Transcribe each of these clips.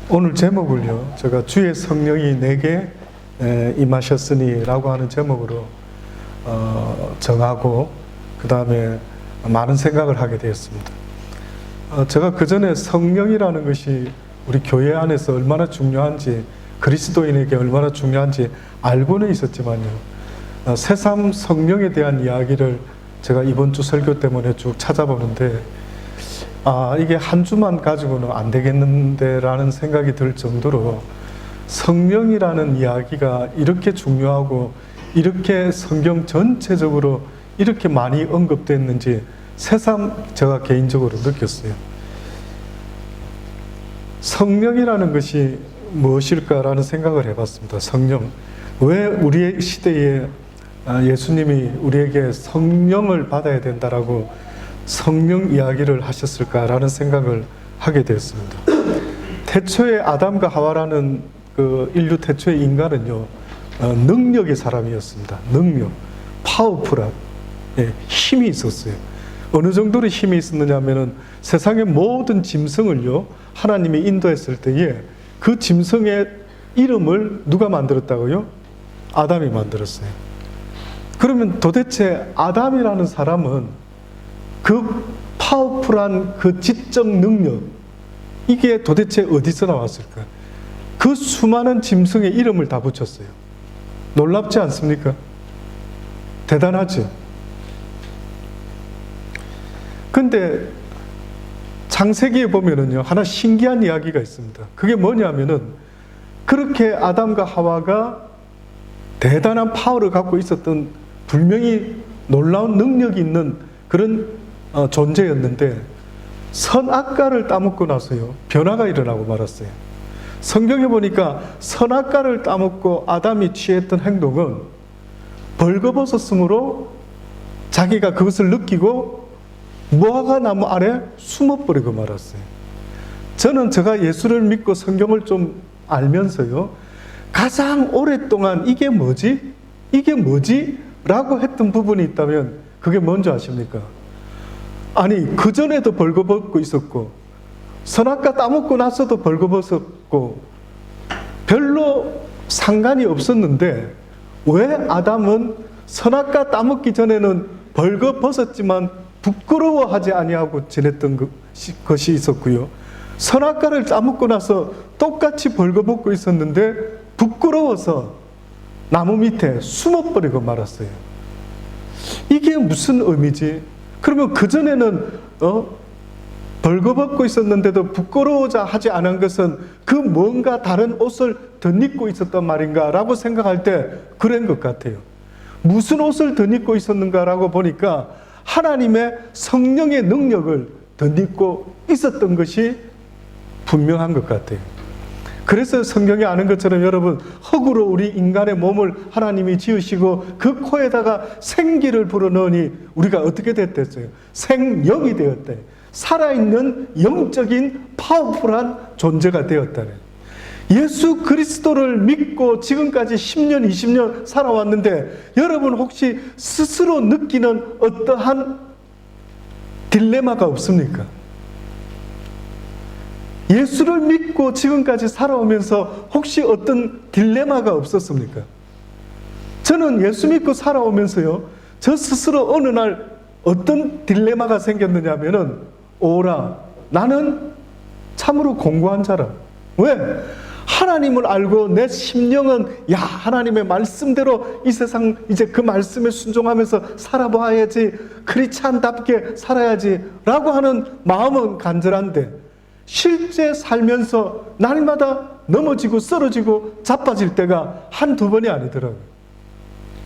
오늘 제목을요, 제가 주의 성령이 내게 임하셨으니 라고 하는 제목으로 정하고 그 다음에 많은 생각을 하게 되었습니다. 제가 그 전에 성령이라는 것이 우리 교회 안에서 얼마나 중요한지, 그리스도인에게 얼마나 중요한지 알고는 있었지만요, 새삼 성령에 대한 이야기를 제가 이번 주 설교 때문에 쭉 찾아보는데 이게 한 주만 가지고는 안 되겠는데 라는 생각이 들 정도로 성령이라는 이야기가 이렇게 중요하고 이렇게 성경 전체적으로 이렇게 많이 언급됐는지 새삼 제가 개인적으로 느꼈어요. 성령이라는 것이 무엇일까라는 생각을 해봤습니다. 성령. 왜 우리의 시대에 예수님이 우리에게 성령을 받아야 된다라고 성령 이야기를 하셨을까라는 생각을 하게 되었습니다. 태초의 아담과 하와라는 그 인류 태초의 인간은요, 능력의 사람이었습니다. 능력, 파워풀한 힘이 있었어요. 어느 정도로 힘이 있었느냐 하면은 세상의 모든 짐승을요, 하나님이 인도했을 때에 그 짐승의 이름을 누가 만들었다고요? 아담이 만들었어요. 그러면 도대체 아담이라는 사람은 그 파워풀한 그 지적 능력, 이게 도대체 어디서 나왔을까? 그 수많은 짐승의 이름을 다 붙였어요. 놀랍지 않습니까? 대단하죠? 근데 창세기에 보면은요, 하나 신기한 이야기가 있습니다. 그게 뭐냐면은, 그렇게 아담과 하와가 대단한 파워를 갖고 있었던, 분명히 놀라운 능력이 있는 그런 존재였는데, 선악과를 따먹고 나서요, 변화가 일어나고 말았어요. 성경에 보니까 선악과를 따먹고 아담이 취했던 행동은 벌거벗었으므로 자기가 그것을 느끼고 무화과 나무 아래 숨어버리고 말았어요. 저는 제가 예수를 믿고 성경을 좀 알면서요, 가장 오랫동안 이게 뭐지? 이게 뭐지? 라고 했던 부분이 있다면 그게 뭔지 아십니까? 아니, 그전에도 벌거벗고 있었고 선악과 따먹고 나서도 벌거벗었고 별로 상관이 없었는데 왜 아담은 선악과 따먹기 전에는 벌거벗었지만 부끄러워하지 아니하고 지냈던 것이 있었고요, 선악과를 따먹고 나서 똑같이 벌거벗고 있었는데 부끄러워서 나무 밑에 숨어버리고 말았어요. 이게 무슨 의미지? 그러면 그전에는 벌거벗고 있었는데도 부끄러워자 하지 않은 것은 그 뭔가 다른 옷을 덧입고 있었단 말인가 라고 생각할 때 그런 것 같아요. 무슨 옷을 덧입고 있었는가라고 보니까 하나님의 성령의 능력을 덧입고 있었던 것이 분명한 것 같아요. 그래서 성경에 아는 것처럼 여러분, 흙으로 우리 인간의 몸을 하나님이 지으시고 그 코에다가 생기를 불어넣으니 우리가 어떻게 됐댔어요? 생명이 되었대. 살아있는 영적인 파워풀한 존재가 되었다네. 예수 그리스도를 믿고 지금까지 10년, 20년 살아왔는데 여러분 혹시 스스로 느끼는 어떠한 딜레마가 없습니까? 예수를 믿고 지금까지 살아오면서 혹시 어떤 딜레마가 없었습니까? 저는 예수 믿고 살아오면서요, 저 스스로 어느 날 어떤 딜레마가 생겼느냐 하면은, 오라, 나는 참으로 공고한 자라. 왜? 하나님을 알고 내 심령은 하나님의 말씀대로 이 세상 이제 그 말씀에 순종하면서 살아봐야지, 크리스찬답게 살아야지 라고 하는 마음은 간절한데 실제 살면서 날마다 넘어지고 쓰러지고 자빠질 때가 한두 번이 아니더라고요.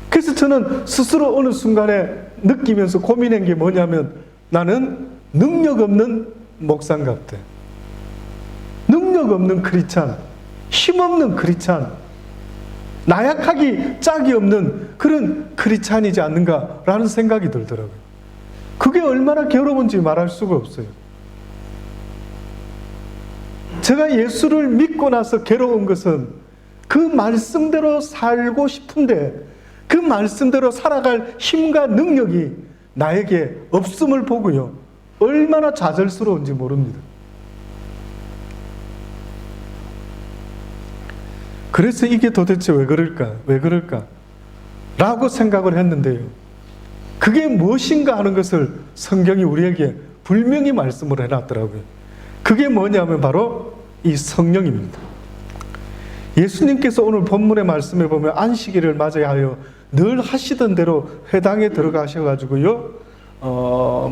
그래서 저는 스스로 어느 순간에 느끼면서 고민한 게 뭐냐면, 나는 능력 없는 목상 같아. 능력 없는 크리스찬, 힘없는 크리스찬, 나약하기 짝이 없는 그런 크리스찬이지 않는가라는 생각이 들더라고요. 그게 얼마나 괴로운지 말할 수가 없어요. 제가 예수를 믿고 나서 괴로운 것은 그 말씀대로 살고 싶은데 그 말씀대로 살아갈 힘과 능력이 나에게 없음을 보고요, 얼마나 좌절스러운지 모릅니다. 그래서 이게 도대체 왜 그럴까? 왜 그럴까? 라고 생각을 했는데요. 그게 무엇인가 하는 것을 성경이 우리에게 분명히 말씀을 해놨더라고요. 그게 뭐냐면 바로 이 성령입니다. 예수님께서 오늘 본문의 말씀에 보면 안식일을 맞아야 하여 늘 하시던 대로 회당에 들어가셔가지고요,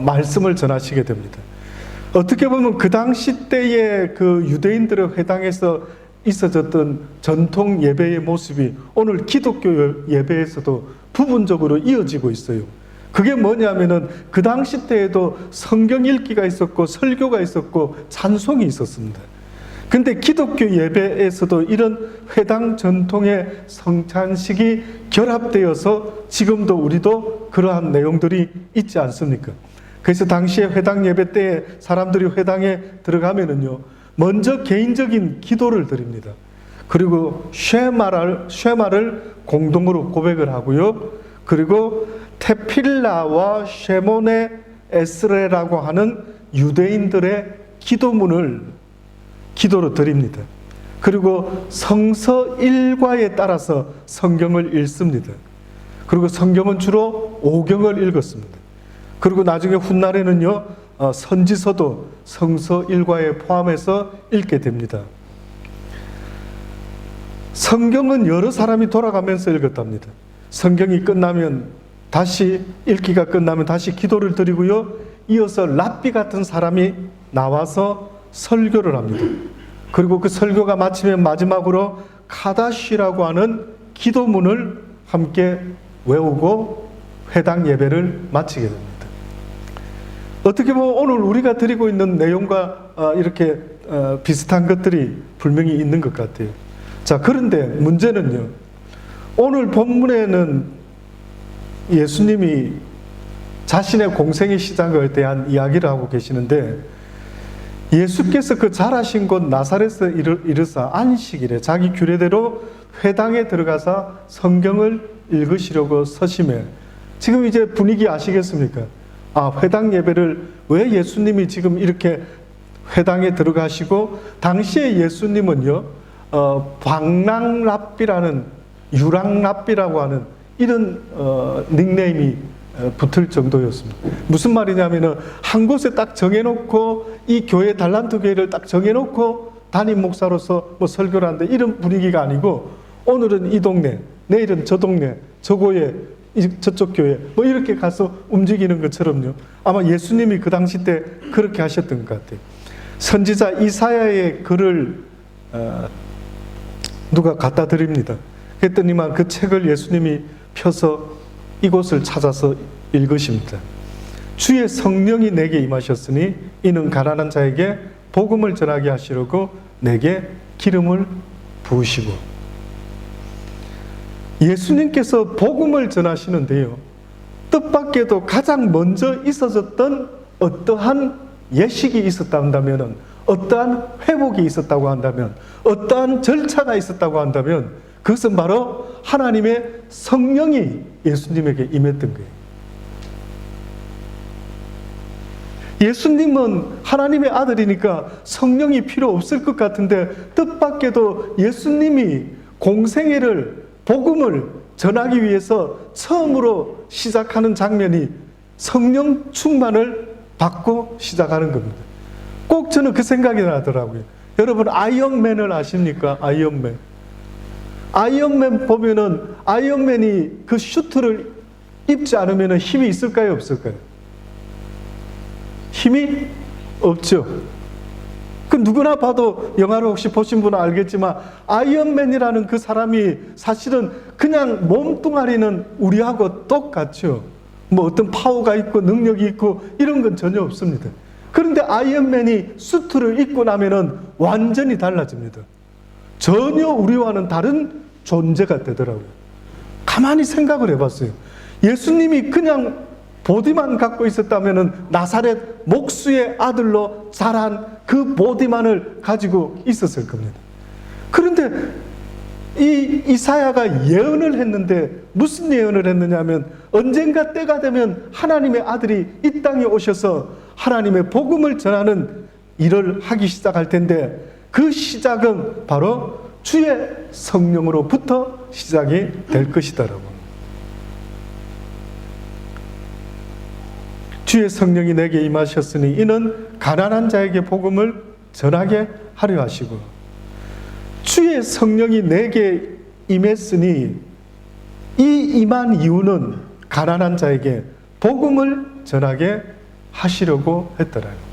말씀을 전하시게 됩니다. 어떻게 보면 그 당시 때의 그 유대인들의 회당에서 있어졌던 전통 예배의 모습이 오늘 기독교 예배에서도 부분적으로 이어지고 있어요. 그게 뭐냐면은 그 당시 때에도 성경 읽기가 있었고 설교가 있었고 찬송이 있었습니다. 근데 기독교 예배에서도 이런 회당 전통의 성찬식이 결합되어서 지금도 우리도 그러한 내용들이 있지 않습니까? 그래서 당시에 회당 예배 때에 사람들이 회당에 들어가면은요, 먼저 개인적인 기도를 드립니다. 그리고 쉐마를 공동으로 고백을 하고요. 그리고 테필라와 쉐모네 에스레라고 하는 유대인들의 기도로 드립니다. 그리고 성서 일과에 따라서 성경을 읽습니다. 그리고 성경은 주로 오경을 읽었습니다. 그리고 나중에 훗날에는요, 선지서도 성서 일과에 포함해서 읽게 됩니다. 성경은 여러 사람이 돌아가면서 읽었답니다. 성경이 끝나면 다시 읽기가 끝나면 다시 기도를 드리고요, 이어서 랍비 같은 사람이 나와서 설교를 합니다. 그리고 그 설교가 마치면 마지막으로 카다시라고 하는 기도문을 함께 외우고 회당 예배를 마치게 됩니다. 어떻게 보면 오늘 우리가 드리고 있는 내용과 이렇게 비슷한 것들이 분명히 있는 것 같아요. 자, 그런데 문제는요, 오늘 본문에는 예수님이 자신의 공생의 시작에 대한 이야기를 하고 계시는데, 예수께서 그 자라신 곳 나사렛에 이르사 안식일에 자기 규례대로 회당에 들어가서 성경을 읽으시려고 서심해. 지금 이제 분위기 아시겠습니까? 회당 예배를 왜 예수님이 지금 이렇게 회당에 들어가시고, 당시에 예수님은요, 방랑랍비라는, 유랑랍비라고 하는 이런 닉네임이 붙을 정도였습니다. 무슨 말이냐면은 한 곳에 딱 정해놓고 이 교회 달란트 교회를 딱 정해놓고 담임 목사로서 뭐 설교를 하는데 이런 분위기가 아니고, 오늘은 이 동네, 내일은 저 동네, 저 교회, 저쪽 교회 뭐 이렇게 가서 움직이는 것처럼요. 아마 예수님이 그 당시 때 그렇게 하셨던 것 같아요. 선지자 이사야의 글을 누가 갖다 드립니다. 그랬더니만 그 책을 예수님이 펴서 이곳을 찾아서 읽으십니다. 주의 성령이 내게 임하셨으니 이는 가난한 자에게 복음을 전하게 하시려고 내게 기름을 부으시고. 예수님께서 복음을 전하시는데요, 뜻밖에도 가장 먼저 있어졌던 어떠한 예식이 있었다 한다면, 어떠한 회복이 있었다고 한다면, 어떠한 절차가 있었다고 한다면, 그것은 바로 하나님의 성령이 예수님에게 임했던 거예요. 예수님은 하나님의 아들이니까 성령이 필요 없을 것 같은데, 뜻밖에도 예수님이 공생애를, 복음을 전하기 위해서 처음으로 시작하는 장면이 성령 충만을 받고 시작하는 겁니다. 꼭 저는 그 생각이 나더라고요. 여러분, 아이언맨을 아십니까? 아이언맨 보면은 아이언맨이 그 슈트를 입지 않으면 힘이 있을까요? 없을까요? 힘이 없죠. 그 누구나 봐도 영화를 혹시 보신 분은 알겠지만, 아이언맨이라는 그 사람이 사실은 그냥 몸뚱아리는 우리하고 똑같죠. 뭐 어떤 파워가 있고 능력이 있고 이런 건 전혀 없습니다. 그런데 아이언맨이 수트를 입고 나면은 완전히 달라집니다. 전혀 우리와는 다른 존재가 되더라고요. 가만히 생각을 해봤어요. 예수님이 그냥 보디만 갖고 있었다면은 나사렛 목수의 아들로 자란 그 보디만을 가지고 있었을 겁니다. 그런데 이 이사야가 예언을 했는데, 무슨 예언을 했느냐면, 언젠가 때가 되면 하나님의 아들이 이 땅에 오셔서 하나님의 복음을 전하는 일을 하기 시작할 텐데, 그 시작은 바로 주의 성령으로부터 시작이 될 것이다라고. 주의 성령이 내게 임하셨으니 이는 가난한 자에게 복음을 전하게 하려 하시고, 주의 성령이 내게 임했으니 이 임한 이유는 가난한 자에게 복음을 전하게 하시려고 했더라요.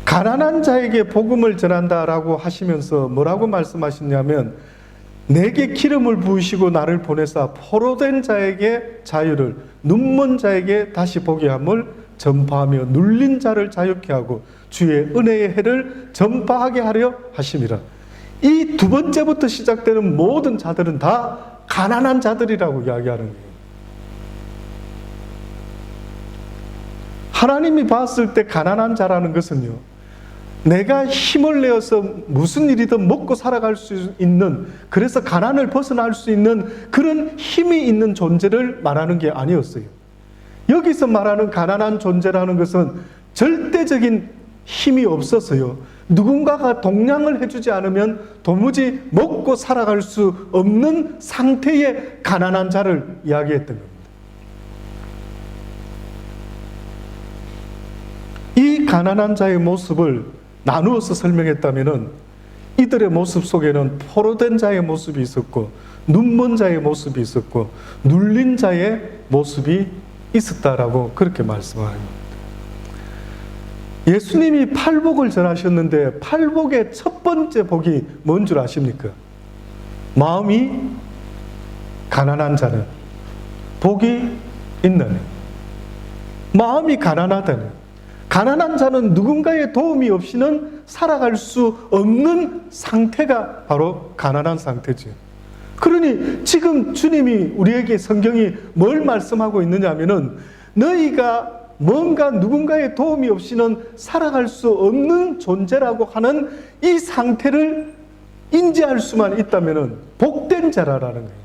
가난한 자에게 복음을 전한다라고 하시면서 뭐라고 말씀하셨냐면, 내게 기름을 부으시고 나를 보내사 포로된 자에게 자유를, 눈먼 자에게 다시 보게 함을 전파하며 눌린 자를 자유케 하고 주의 은혜의 해를 전파하게 하려 하심이라. 이 두 번째부터 시작되는 모든 자들은 다 가난한 자들이라고 이야기하는 거예요. 하나님이 봤을 때 가난한 자라는 것은요, 내가 힘을 내어서 무슨 일이든 먹고 살아갈 수 있는, 그래서 가난을 벗어날 수 있는 그런 힘이 있는 존재를 말하는 게 아니었어요. 여기서 말하는 가난한 존재라는 것은 절대적인 힘이 없어서요, 누군가가 동량을 해주지 않으면 도무지 먹고 살아갈 수 없는 상태의 가난한 자를 이야기했던 겁니다. 이 가난한 자의 모습을 나누어서 설명했다면 이들의 모습 속에는 포로된 자의 모습이 있었고, 눈먼 자의 모습이 있었고, 눌린 자의 모습이 있었다라고 그렇게 말씀합니다. 예수님이 팔복을 전하셨는데 팔복의 첫 번째 복이 뭔 줄 아십니까? 마음이 가난한 자는 복이 있나니. 마음이 가난하다니. 가난한 자는 누군가의 도움이 없이는 살아갈 수 없는 상태가 바로 가난한 상태죠. 그러니 지금 주님이 우리에게 성경이 뭘 말씀하고 있느냐 하면은, 너희가 뭔가 누군가의 도움이 없이는 살아갈 수 없는 존재라고 하는 이 상태를 인지할 수만 있다면은 복된 자라라는 거예요.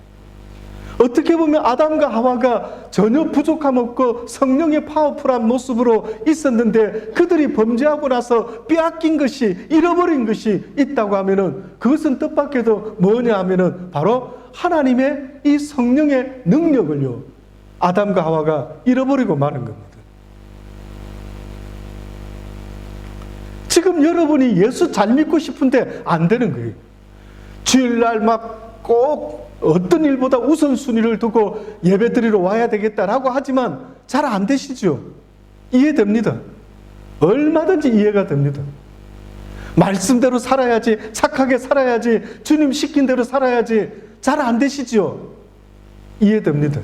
어떻게 보면 아담과 하와가 전혀 부족함 없고 성령의 파워풀한 모습으로 있었는데, 그들이 범죄하고 나서 빼앗긴 것이, 잃어버린 것이 있다고 하면은 그것은 뜻밖에도 뭐냐 하면은 바로 하나님의 이 성령의 능력을요, 아담과 하와가 잃어버리고 마는 겁니다. 지금 여러분이 예수 잘 믿고 싶은데 안 되는 거예요. 주일날 막 꼭 어떤 일보다 우선순위를 두고 예배드리러 와야 되겠다라고 하지만 잘 안 되시죠? 이해됩니다. 얼마든지 이해가 됩니다. 말씀대로 살아야지, 착하게 살아야지, 주님 시킨 대로 살아야지, 잘 안 되시죠? 이해됩니다.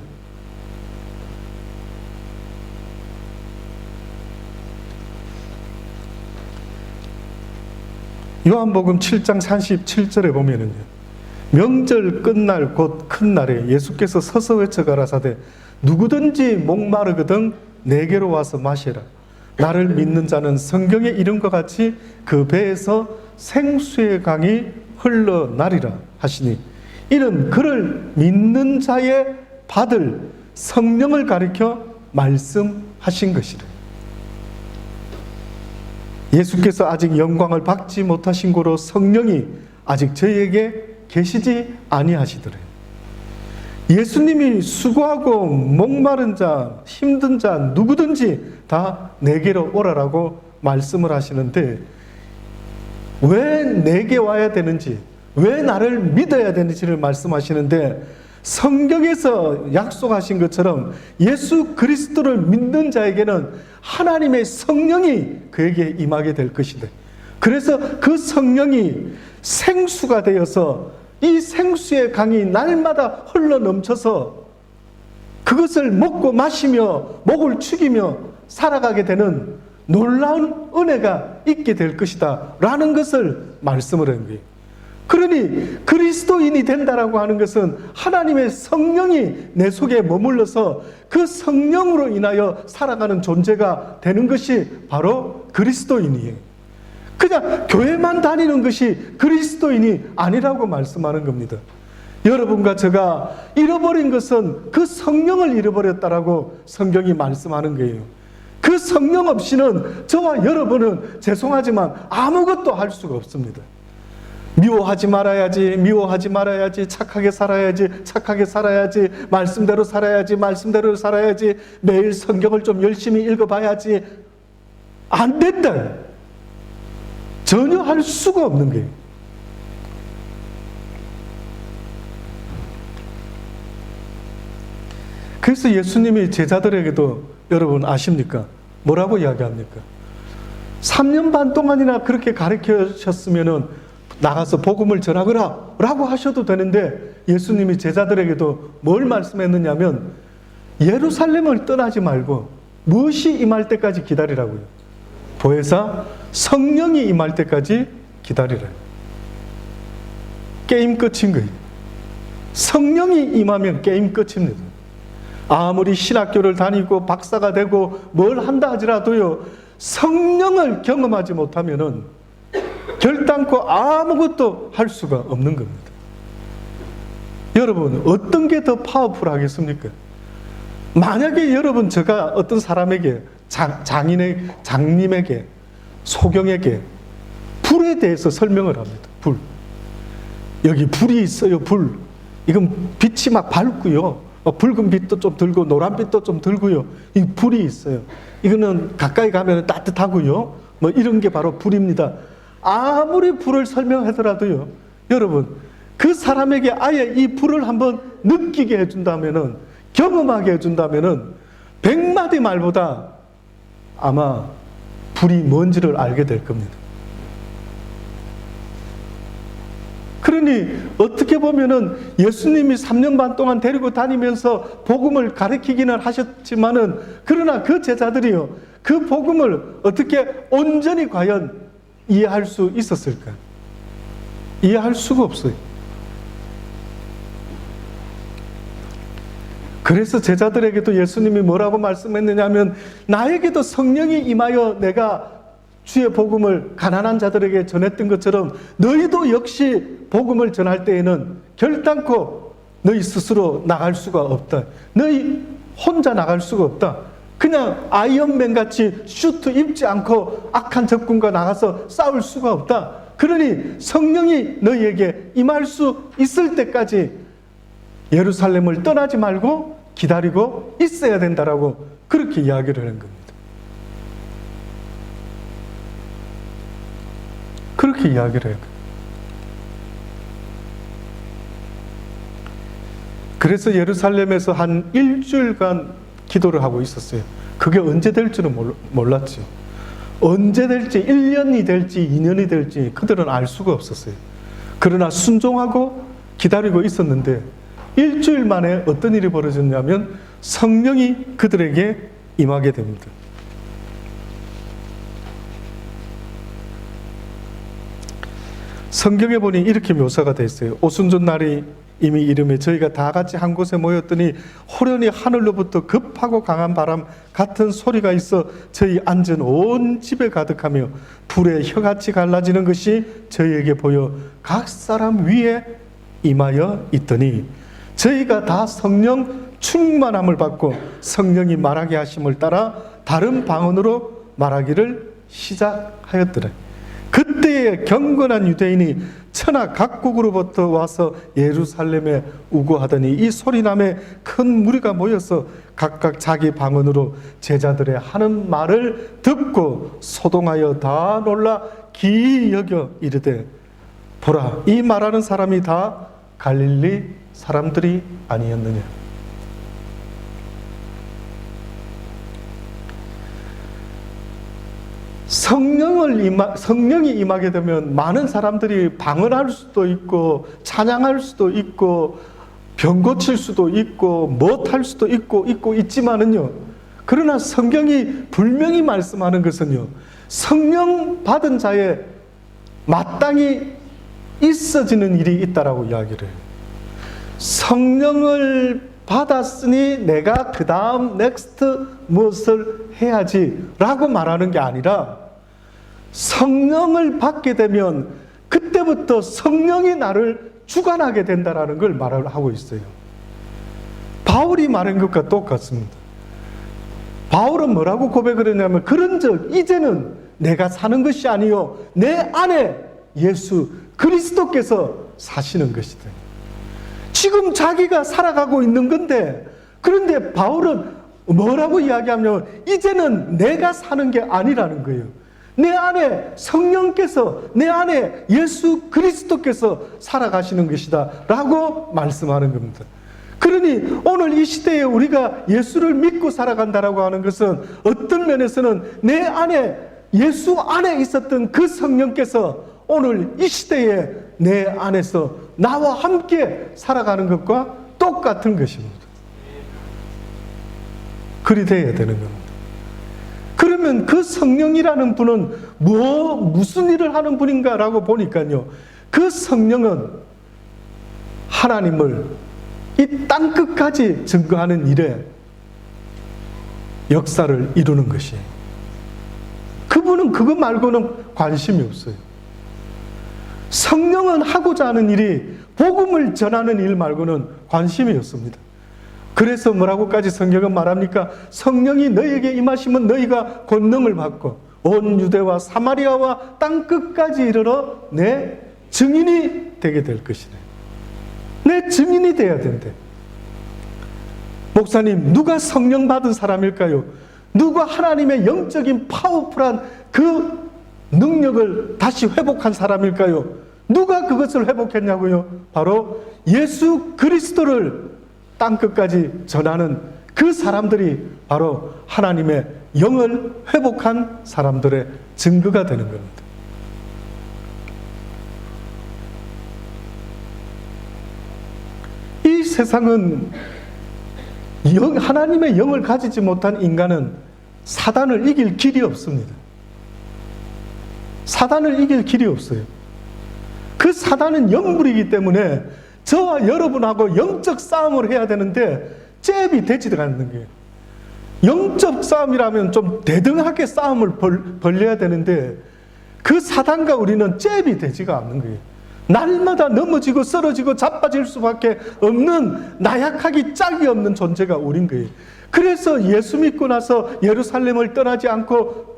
요한복음 7장 37절에 보면은요, 명절 끝날 곧 큰 날에 예수께서 서서 외쳐 가라사대 누구든지 목마르거든 내게로 와서 마시라. 나를 믿는 자는 성경에 이름과 같이 그 배에서 생수의 강이 흘러나리라 하시니, 이는 그를 믿는 자의 받을 성령을 가리켜 말씀하신 것이라. 예수께서 아직 영광을 받지 못하신 고로 성령이 아직 저희에게 계시지 아니하시더래. 예수님이 수고하고 목마른 자, 힘든 자 누구든지 다 내게로 오라라고 말씀을 하시는데, 왜 내게 와야 되는지, 왜 나를 믿어야 되는지를 말씀하시는데, 성경에서 약속하신 것처럼 예수 그리스도를 믿는 자에게는 하나님의 성령이 그에게 임하게 될 것이다. 그래서 그 성령이 생수가 되어서 이 생수의 강이 날마다 흘러 넘쳐서 그것을 먹고 마시며 목을 축이며 살아가게 되는 놀라운 은혜가 있게 될 것이다 라는 것을 말씀을 한 거예요. 그러니 그리스도인이 된다라고 하는 것은 하나님의 성령이 내 속에 머물러서 그 성령으로 인하여 살아가는 존재가 되는 것이 바로 그리스도인이에요. 그냥 교회만 다니는 것이 그리스도인이 아니라고 말씀하는 겁니다. 여러분과 제가 잃어버린 것은 그 성령을 잃어버렸다라고 성경이 말씀하는 거예요. 그 성령 없이는 저와 여러분은 죄송하지만 아무것도 할 수가 없습니다. 미워하지 말아야지, 미워하지 말아야지, 착하게 살아야지, 착하게 살아야지, 말씀대로 살아야지, 말씀대로 살아야지, 매일 성경을 좀 열심히 읽어봐야지. 안 된다. 전혀 할 수가 없는 거예요. 그래서 예수님이 제자들에게도 여러분 아십니까? 뭐라고 이야기합니까? 3년 반 동안이나 그렇게 가르치셨으면은 나가서 복음을 전하거라 라고 하셔도 되는데 예수님이 제자들에게도 뭘 말씀했느냐면 예루살렘을 떠나지 말고 무엇이 임할 때까지 기다리라고요. 보혜사 성령이 임할 때까지 기다리라. 게임 끝인 거예요. 성령이 임하면 게임 끝입니다. 아무리 신학교를 다니고 박사가 되고 뭘 한다 하더라도요, 성령을 경험하지 못하면은 결단코 아무것도 할 수가 없는 겁니다. 여러분, 어떤 게 더 파워풀하겠습니까? 만약에 여러분, 제가 어떤 사람에게, 장님에게, 소경에게 불에 대해서 설명을 합니다. 불. 여기 불이 있어요, 불. 이건 빛이 막 밝고요. 붉은 빛도 좀 들고 노란 빛도 좀 들고요. 이 불이 있어요. 이거는 가까이 가면 따뜻하고요. 뭐 이런 게 바로 불입니다. 아무리 불을 설명하더라도요, 여러분, 그 사람에게 아예 이 불을 한번 느끼게 해준다면은, 경험하게 해준다면은 100마디 말보다 아마 불이 뭔지를 알게 될 겁니다. 그러니 어떻게 보면은 예수님이 3년 반 동안 데리고 다니면서 복음을 가르치기는 하셨지만은, 그러나 그 제자들이요, 그 복음을 어떻게 온전히 과연 이해할 수 있었을까? 이해할 수가 없어요. 그래서 제자들에게도 예수님이 뭐라고 말씀했느냐면, 나에게도 성령이 임하여 내가 주의 복음을 가난한 자들에게 전했던 것처럼 너희도 역시 복음을 전할 때에는 결단코 너희 스스로 나갈 수가 없다. 너희 혼자 나갈 수가 없다. 그냥 아이언맨 같이 슈트 입지 않고 악한 적군과 나가서 싸울 수가 없다. 그러니 성령이 너희에게 임할 수 있을 때까지 예루살렘을 떠나지 말고 기다리고 있어야 된다라고 그렇게 이야기를 하는 겁니다. 그렇게 이야기를 해요. 그래서 예루살렘에서 한 일주일간 기도를 하고 있었어요. 그게 언제 될지는 몰랐죠. 언제 될지, 1년이 될지 2년이 될지 그들은 알 수가 없었어요. 그러나 순종하고 기다리고 있었는데 일주일 만에 어떤 일이 벌어졌냐면 성령이 그들에게 임하게 됩니다. 성경에 보니 이렇게 묘사가 되어 있어요. 오순절 날이 이미 이름에 저희가 다 같이 한 곳에 모였더니 호련히 하늘로부터 급하고 강한 바람 같은 소리가 있어 저희 앉은 온 집에 가득하며 불에 혀같이 갈라지는 것이 저희에게 보여 각 사람 위에 임하여 있더니 저희가 다 성령 충만함을 받고 성령이 말하게 하심을 따라 다른 방언으로 말하기를 시작하였더라. 그때에 경건한 유대인이 천하 각국으로부터 와서 예루살렘에 우거하더니 이 소리남에 큰 무리가 모여서 각각 자기 방언으로 제자들의 하는 말을 듣고 소동하여 다 놀라 기이 여겨 이르되 보라, 이 말하는 사람이 다 갈릴리 사람들이 아니었느냐. 성령이 임하게 되면 많은 사람들이 방언할 수도 있고 찬양할 수도 있고 병 고칠 수도 있고 못할 수도 있고 있지만은요, 그러나 성경이 분명히 말씀하는 것은요, 성령 받은 자의 마땅히 있어지는 일이 있다라고 이야기를 해요. 성령을 받았으니 내가 그 다음 넥스트 무엇을 해야지 라고 말하는 게 아니라 성령을 받게 되면 그때부터 성령이 나를 주관하게 된다라는 걸 말을 하고 있어요. 바울이 말한 것과 똑같습니다. 바울은 뭐라고 고백을 했냐면 그런즉 이제는 내가 사는 것이 아니요 내 안에 예수 그리스도께서 사시는 것이다. 지금 자기가 살아가고 있는 건데, 그런데 바울은 뭐라고 이야기하냐면 이제는 내가 사는 게 아니라는 거예요. 내 안에 성령께서, 내 안에 예수 그리스도께서 살아가시는 것이다 라고 말씀하는 겁니다. 그러니 오늘 이 시대에 우리가 예수를 믿고 살아간다라고 하는 것은 어떤 면에서는 내 안에, 예수 안에 있었던 그 성령께서 오늘 이 시대에 내 안에서 나와 함께 살아가는 것과 똑같은 것입니다. 그리 돼야 되는 겁니다. 그러면 그 성령이라는 분은 무슨 일을 하는 분인가라고 보니까요, 그 성령은 하나님을 이 땅끝까지 증거하는 일에 역사를 이루는 것이에요. 그분은 그거 말고는 관심이 없어요. 성령은 하고자 하는 일이 복음을 전하는 일 말고는 관심이 없습니다. 그래서 뭐라고까지 성경은 말합니까? 성령이 너희에게 임하시면 너희가 권능을 받고 온 유대와 사마리아와 땅끝까지 이르러 내 증인이 되게 될 것이네. 내 증인이 돼야 된대. 목사님, 누가 성령 받은 사람일까요? 누가 하나님의 영적인 파워풀한 그 능력을 다시 회복한 사람일까요? 누가 그것을 회복했냐고요? 바로 예수 그리스도를 땅끝까지 전하는 그 사람들이 바로 하나님의 영을 회복한 사람들의 증거가 되는 겁니다. 이 세상은 하나님의 영을 가지지 못한 인간은 사단을 이길 길이 없습니다. 사단을 이길 길이 없어요. 그 사단은 영불이기 때문에 저와 여러분하고 영적 싸움을 해야 되는데 잽이 되지도 않는 거예요. 영적 싸움이라면 좀 대등하게 싸움을 벌려야 되는데 그 사단과 우리는 잽이 되지가 않는 거예요. 날마다 넘어지고 쓰러지고 자빠질 수밖에 없는 나약하기 짝이 없는 존재가 우린 거예요. 그래서 예수 믿고 나서 예루살렘을 떠나지 않고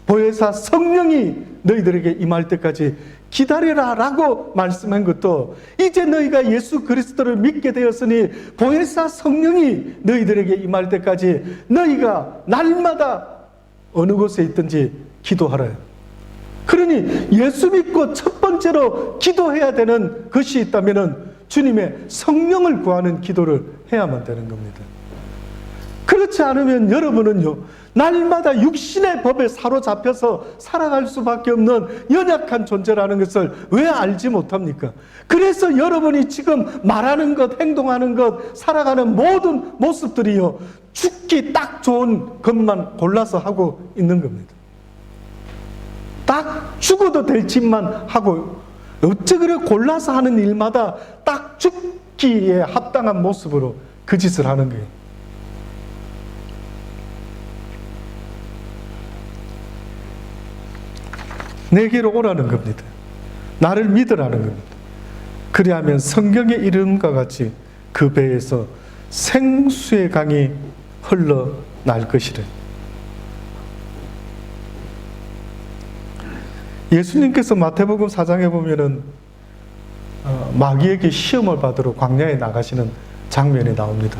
보혜사 성령이 너희들에게 임할 때까지 기다리라 라고 말씀한 것도, 이제 너희가 예수 그리스도를 믿게 되었으니 보혜사 성령이 너희들에게 임할 때까지 너희가 날마다 어느 곳에 있든지 기도하라. 그러니 예수 믿고 첫 번째로 기도해야 되는 것이 있다면 주님의 성령을 구하는 기도를 해야만 되는 겁니다. 그렇지 않으면 여러분은요, 날마다 육신의 법에 사로잡혀서 살아갈 수밖에 없는 연약한 존재라는 것을 왜 알지 못합니까? 그래서 여러분이 지금 말하는 것, 행동하는 것, 살아가는 모든 모습들이요, 죽기 딱 좋은 것만 골라서 하고 있는 겁니다. 딱 죽어도 될 짓만 하고, 어째 그래 골라서 하는 일마다 딱 죽기에 합당한 모습으로 그 짓을 하는 거예요. 내게로 오라는 겁니다. 나를 믿으라는 겁니다. 그리하면 성경의 이름과 같이 그 배에서 생수의 강이 흘러날 것이래. 예수님께서 마태복음 4장에 보면은 마귀에게 시험을 받으러 광야에 나가시는 장면이 나옵니다.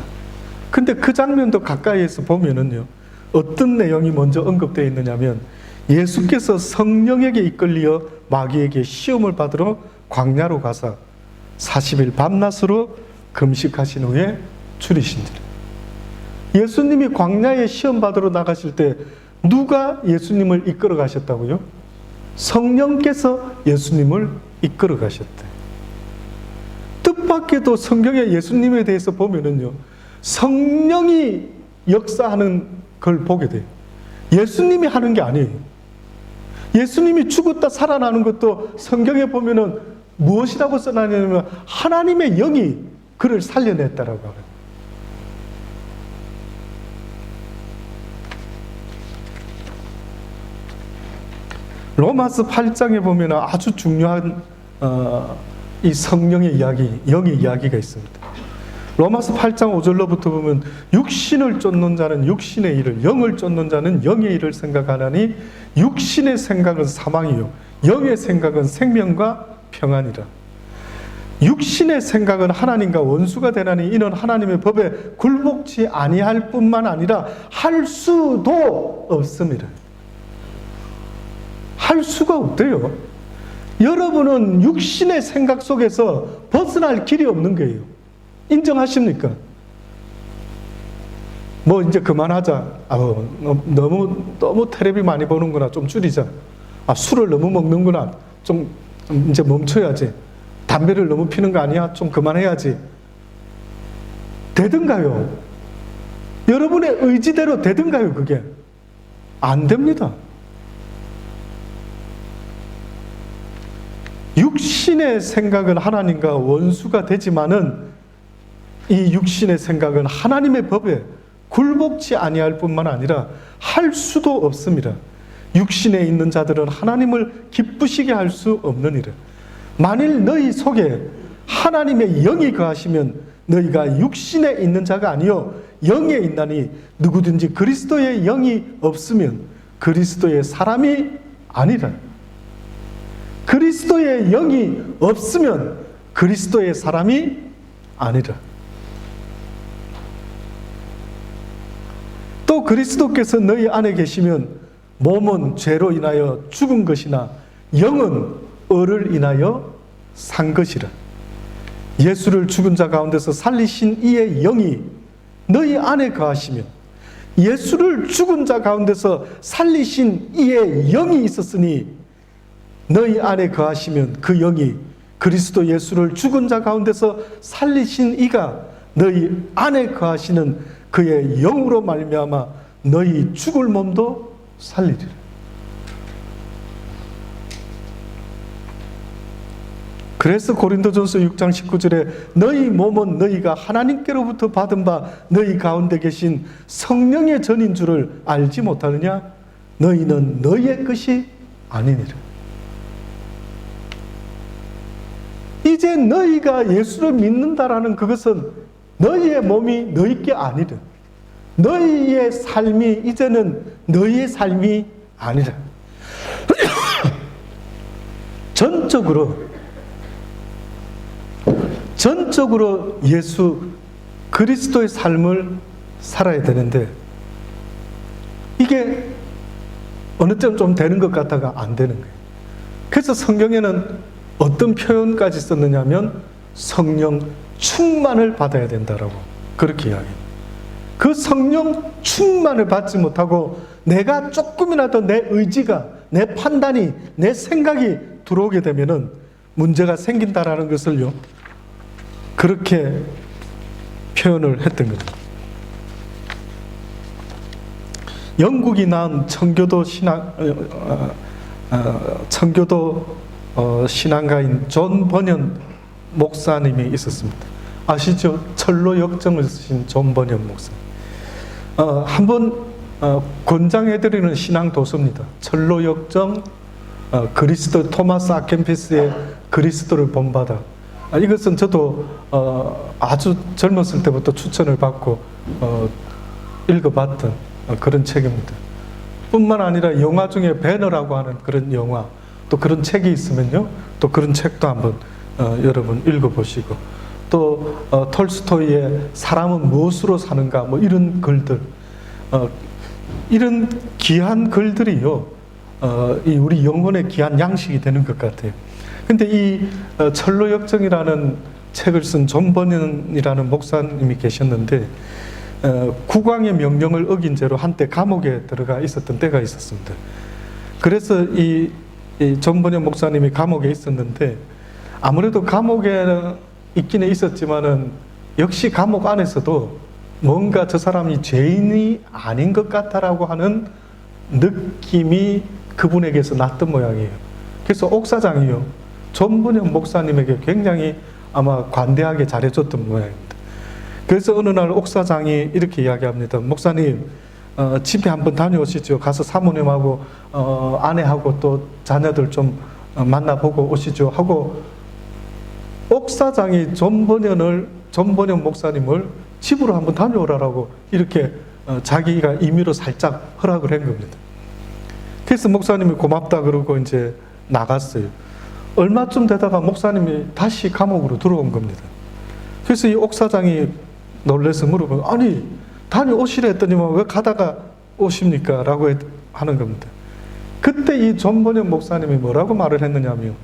근데 그 장면도 가까이에서 보면은요, 어떤 내용이 먼저 언급되어 있느냐면 예수께서 성령에게 이끌려 마귀에게 시험을 받으러 광야로 가사 40일 밤낮으로 금식하신 후에 줄이신지라. 예수님이 광야에 시험 받으러 나가실 때 누가 예수님을 이끌어 가셨다고요? 성령께서 예수님을 이끌어 가셨대. 뜻밖에도 성경에 예수님에 대해서 보면은요, 성령이 역사하는 걸 보게 돼요. 예수님이 하는 게 아니에요. 예수님이 죽었다 살아나는 것도 성경에 보면은 무엇이라고 써놨냐면 하나님의 영이 그를 살려냈다라고 하거든요. 로마서 8장에 보면 아주 중요한 이 성령의 이야기, 영의 이야기가 있습니다. 로마서 8장 5절로부터 보면 육신을 쫓는 자는 육신의 일을, 영을 쫓는 자는 영의 일을 생각하나니 육신의 생각은 사망이요 영의 생각은 생명과 평안이라. 육신의 생각은 하나님과 원수가 되나니 이는 하나님의 법에 굴복치 아니할 뿐만 아니라 할 수도 없습니다. 할 수가 없대요. 여러분은 육신의 생각 속에서 벗어날 길이 없는 거예요. 인정하십니까? 뭐 이제 그만하자. 너무 텔레비 많이 보는구나. 좀 줄이자. 술을 너무 먹는구나. 좀 이제 멈춰야지. 담배를 너무 피는 거 아니야? 좀 그만해야지. 되든가요? 여러분의 의지대로 되든가요? 그게 안 됩니다. 육신의 생각은 하나님과 원수가 되지만은 이 육신의 생각은 하나님의 법에 굴복치 아니할 뿐만 아니라 할 수도 없습니다. 육신에 있는 자들은 하나님을 기쁘시게 할 수 없느니라. 만일 너희 속에 하나님의 영이 거하시면 너희가 육신에 있는 자가 아니요 영에 있나니 누구든지 그리스도의 영이 없으면 그리스도의 사람이 아니라. 그리스도의 영이 없으면 그리스도의 사람이 아니라. 또 그리스도께서 너희 안에 계시면 몸은 죄로 인하여 죽은 것이나 영은 의를 인하여 산 것이라. 예수를 죽은 자 가운데서 살리신 이의 영이 너희 안에 거하시면, 예수를 죽은 자 가운데서 살리신 이의 영이 있었으니 너희 안에 거하시면 그 영이 그리스도 예수를 죽은 자 가운데서 살리신 이가 너희 안에 거하시는 그의 영으로 말미암아 너희 죽을 몸도 살리리라. 그래서 고린도전서 6장 19절에 너희 몸은 너희가 하나님께로부터 받은 바 너희 가운데 계신 성령의 전인 줄을 알지 못하느냐? 너희는 너희의 것이 아니니라. 이제 너희가 예수를 믿는다라는 그것은 너희의 몸이 너희 게 아니라, 너희의 삶이 이제는 너희의 삶이 아니라 전적으로 예수 그리스도의 삶을 살아야 되는데 이게 어느 쯤 좀 되는 것 같다가 안 되는 거예요. 그래서 성경에는 어떤 표현까지 썼느냐면 성령 충만을 받아야 된다라고 그렇게 이야기해요. 그 성령 충만을 받지 못하고 내가 조금이라도 내 의지가, 내 판단이, 내 생각이 들어오게 되면은 문제가 생긴다라는 것을요, 그렇게 표현을 했던 거죠. 영국이 낳은 청교도 신앙가인 존 버년 목사님이 있었습니다. 아시죠? 철로 역정을 쓰신 존 버년 목사. 한번 권장해드리는 신앙 도서입니다. 철로 역정, 그리스도, 토마스 아켄피스의 그리스도를 본받아. 이것은 저도 아주 젊었을 때부터 추천을 받고 읽어봤던 그런 책입니다. 뿐만 아니라 영화 중에 배너라고 하는 그런 영화, 또 그런 책이 있으면요, 또 그런 책도 한번 여러분 읽어보시고, 또 톨스토이의 사람은 무엇으로 사는가, 뭐 이런 글들, 이런 귀한 글들이요, 이 우리 영혼의 귀한 양식이 되는 것 같아요. 근데 이 철로역정이라는 책을 쓴 존 버년이라는 목사님이 계셨는데, 국왕의 명령을 어긴 죄로 한때 감옥에 들어가 있었던 때가 있었습니다. 그래서 이 존 버년 목사님이 감옥에 있었는데, 아무래도 감옥에 있기는 있었지만은 역시 감옥 안에서도 뭔가 저 사람이 죄인이 아닌 것 같다라고 하는 느낌이 그분에게서 났던 모양이에요. 그래서 옥사장이요, 존 버년 목사님에게 굉장히 아마 관대하게 잘해줬던 모양입니다. 그래서 어느 날 옥사장이 이렇게 이야기합니다. 목사님, 집에 한번 다녀오시죠. 가서 사모님하고 아내하고 또 자녀들 좀 만나보고 오시죠 하고, 옥사장이 존 버년을 전번영 목사님을 집으로 한번 다녀오라라고 이렇게 자기가 임의로 살짝 허락을 한 겁니다. 그래서 목사님이 고맙다 그러고 이제 나갔어요. 얼마쯤 되다가 목사님이 다시 감옥으로 들어온 겁니다. 그래서 이 옥사장이 놀라서 물어보고, 아니 다녀오시라 했더니만 왜 가다가 오십니까? 라고 하는 겁니다. 그때 이 전번영 목사님이 뭐라고 말을 했느냐면,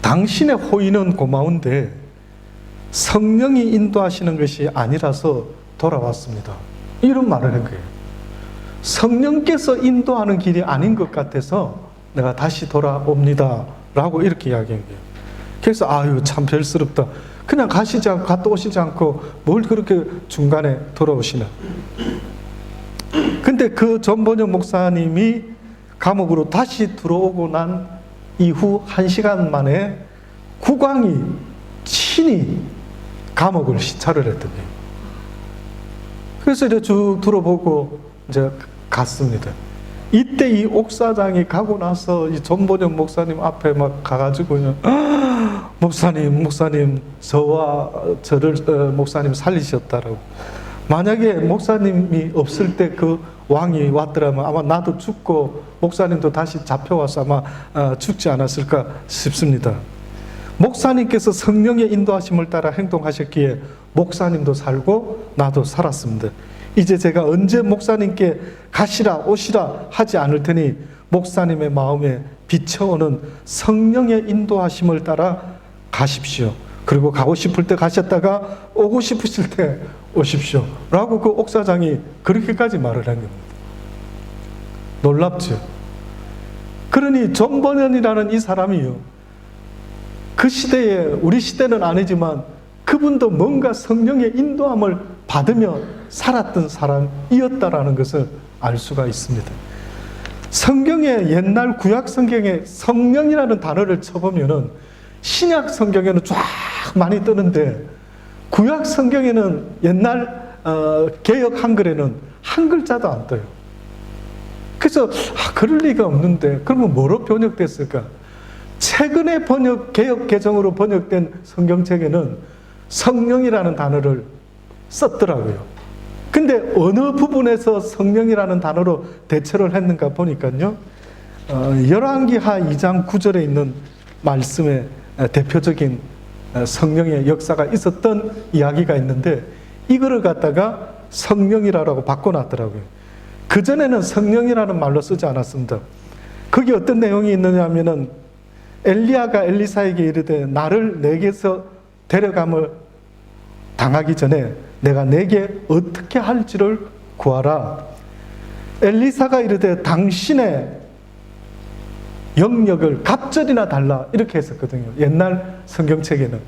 당신의 호의는 고마운데 성령이 인도하시는 것이 아니라서 돌아왔습니다. 이런 말을 한 거예요. 성령께서 인도하는 길이 아닌 것 같아서 내가 다시 돌아옵니다 라고 이렇게 이야기한 거예요. 그래서 아유 참 별스럽다. 그냥 가시지 않고 갔다 오시지 않고 뭘 그렇게 중간에 돌아오시나. 근데 그 전번영 목사님이 감옥으로 다시 들어오고 난 이후 1시간 만에 국왕이 친히 감옥을 시찰을 했더니, 그래서 이제 쭉 들어보고 이제 갔습니다. 이때 이 옥사장이 가고 나서 이 전번영 목사님 앞에 막 가가지고 목사님 저와 저를 목사님 살리셨다라고. 만약에 목사님이 없을 때 그 왕이 왔더라면 아마 나도 죽고 목사님도 다시 잡혀와서 아마 죽지 않았을까 싶습니다. 목사님께서 성령의 인도하심을 따라 행동하셨기에 목사님도 살고 나도 살았습니다. 이제 제가 언제 목사님께 가시라 오시라 하지 않을 테니 목사님의 마음에 비춰오는 성령의 인도하심을 따라 가십시오. 그리고 가고 싶을 때 가셨다가 오고 싶으실 때 오십시오 라고 그 옥사장이 그렇게까지 말을 한 겁니다. 놀랍죠? 그러니 전번연이라는 이 사람이요, 그 시대에, 우리 시대는 아니지만 그분도 뭔가 성령의 인도함을 받으며 살았던 사람이었다라는 것을 알 수가 있습니다. 성경의 옛날 구약 성경에 성령이라는 단어를 쳐보면은 신약 성경에는 쫙 많이 뜨는데 구약 성경에는 옛날 개역 한글에는 한 글자도 안 떠요. 그래서 그럴 리가 없는데 그러면 뭐로 번역됐을까? 최근에 개역 개정으로 번역된 성경책에는 성령이라는 단어를 썼더라고요. 근데 어느 부분에서 성령이라는 단어로 대체를 했는가 보니까요, 열왕기하 2장 9절에 있는 말씀에 대표적인 성령의 역사가 있었던 이야기가 있는데 이거를 갖다가 성령이라고 바꿔놨더라고요. 그전에는 성령이라는 말로 쓰지 않았습니다. 거기 어떤 내용이 있느냐 하면은 엘리야가 엘리사에게 이르되 나를 내게서 데려감을 당하기 전에 내가 내게 어떻게 할지를 구하라. 엘리사가 이르되 당신의 영역을 갑절이나 달라 이렇게 했었거든요. 옛날 성경책에는.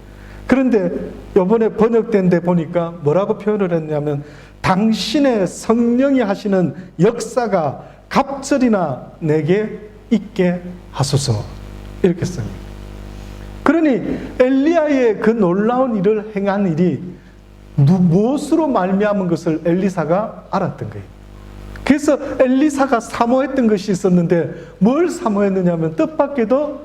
그런데 이번에 번역된 데 보니까 뭐라고 표현을 했냐면 당신의 성령이 하시는 역사가 갑절이나 내게 있게 하소서 이렇게 씁니다. 그러니 엘리야의 그 놀라운 일을 행한 일이 무엇으로 말미암은 것을 엘리사가 알았던 거예요. 그래서 엘리사가 사모했던 것이 있었는데 뭘 사모했느냐면 뜻밖에도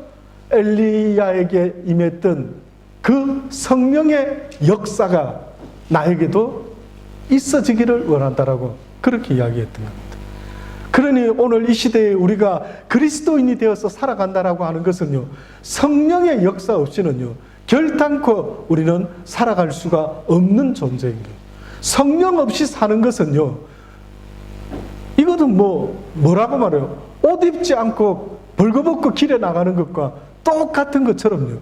엘리야에게 임했던 그 성령의 역사가 나에게도 있어지기를 원한다라고 그렇게 이야기했던 겁니다. 그러니 오늘 이 시대에 우리가 그리스도인이 되어서 살아간다라고 하는 것은요, 성령의 역사 없이는요 결단코 우리는 살아갈 수가 없는 존재인 거예요. 성령 없이 사는 것은요, 이것은 뭐라고 말해요? 옷 입지 않고 벌거벗고 길에 나가는 것과 똑같은 것처럼요,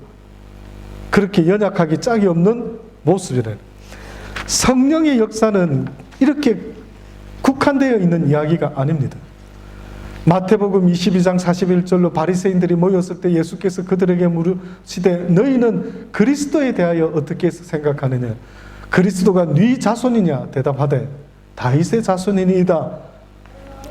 그렇게 연약하기 짝이 없는 모습이래요. 성령의 역사는 이렇게 국한되어 있는 이야기가 아닙니다. 마태복음 22장 41절로 바리새인들이 모였을 때 예수께서 그들에게 물으시되 너희는 그리스도에 대하여 어떻게 생각하느냐? 그리스도가 네 자손이냐? 대답하되 다윗의 자손이니이다.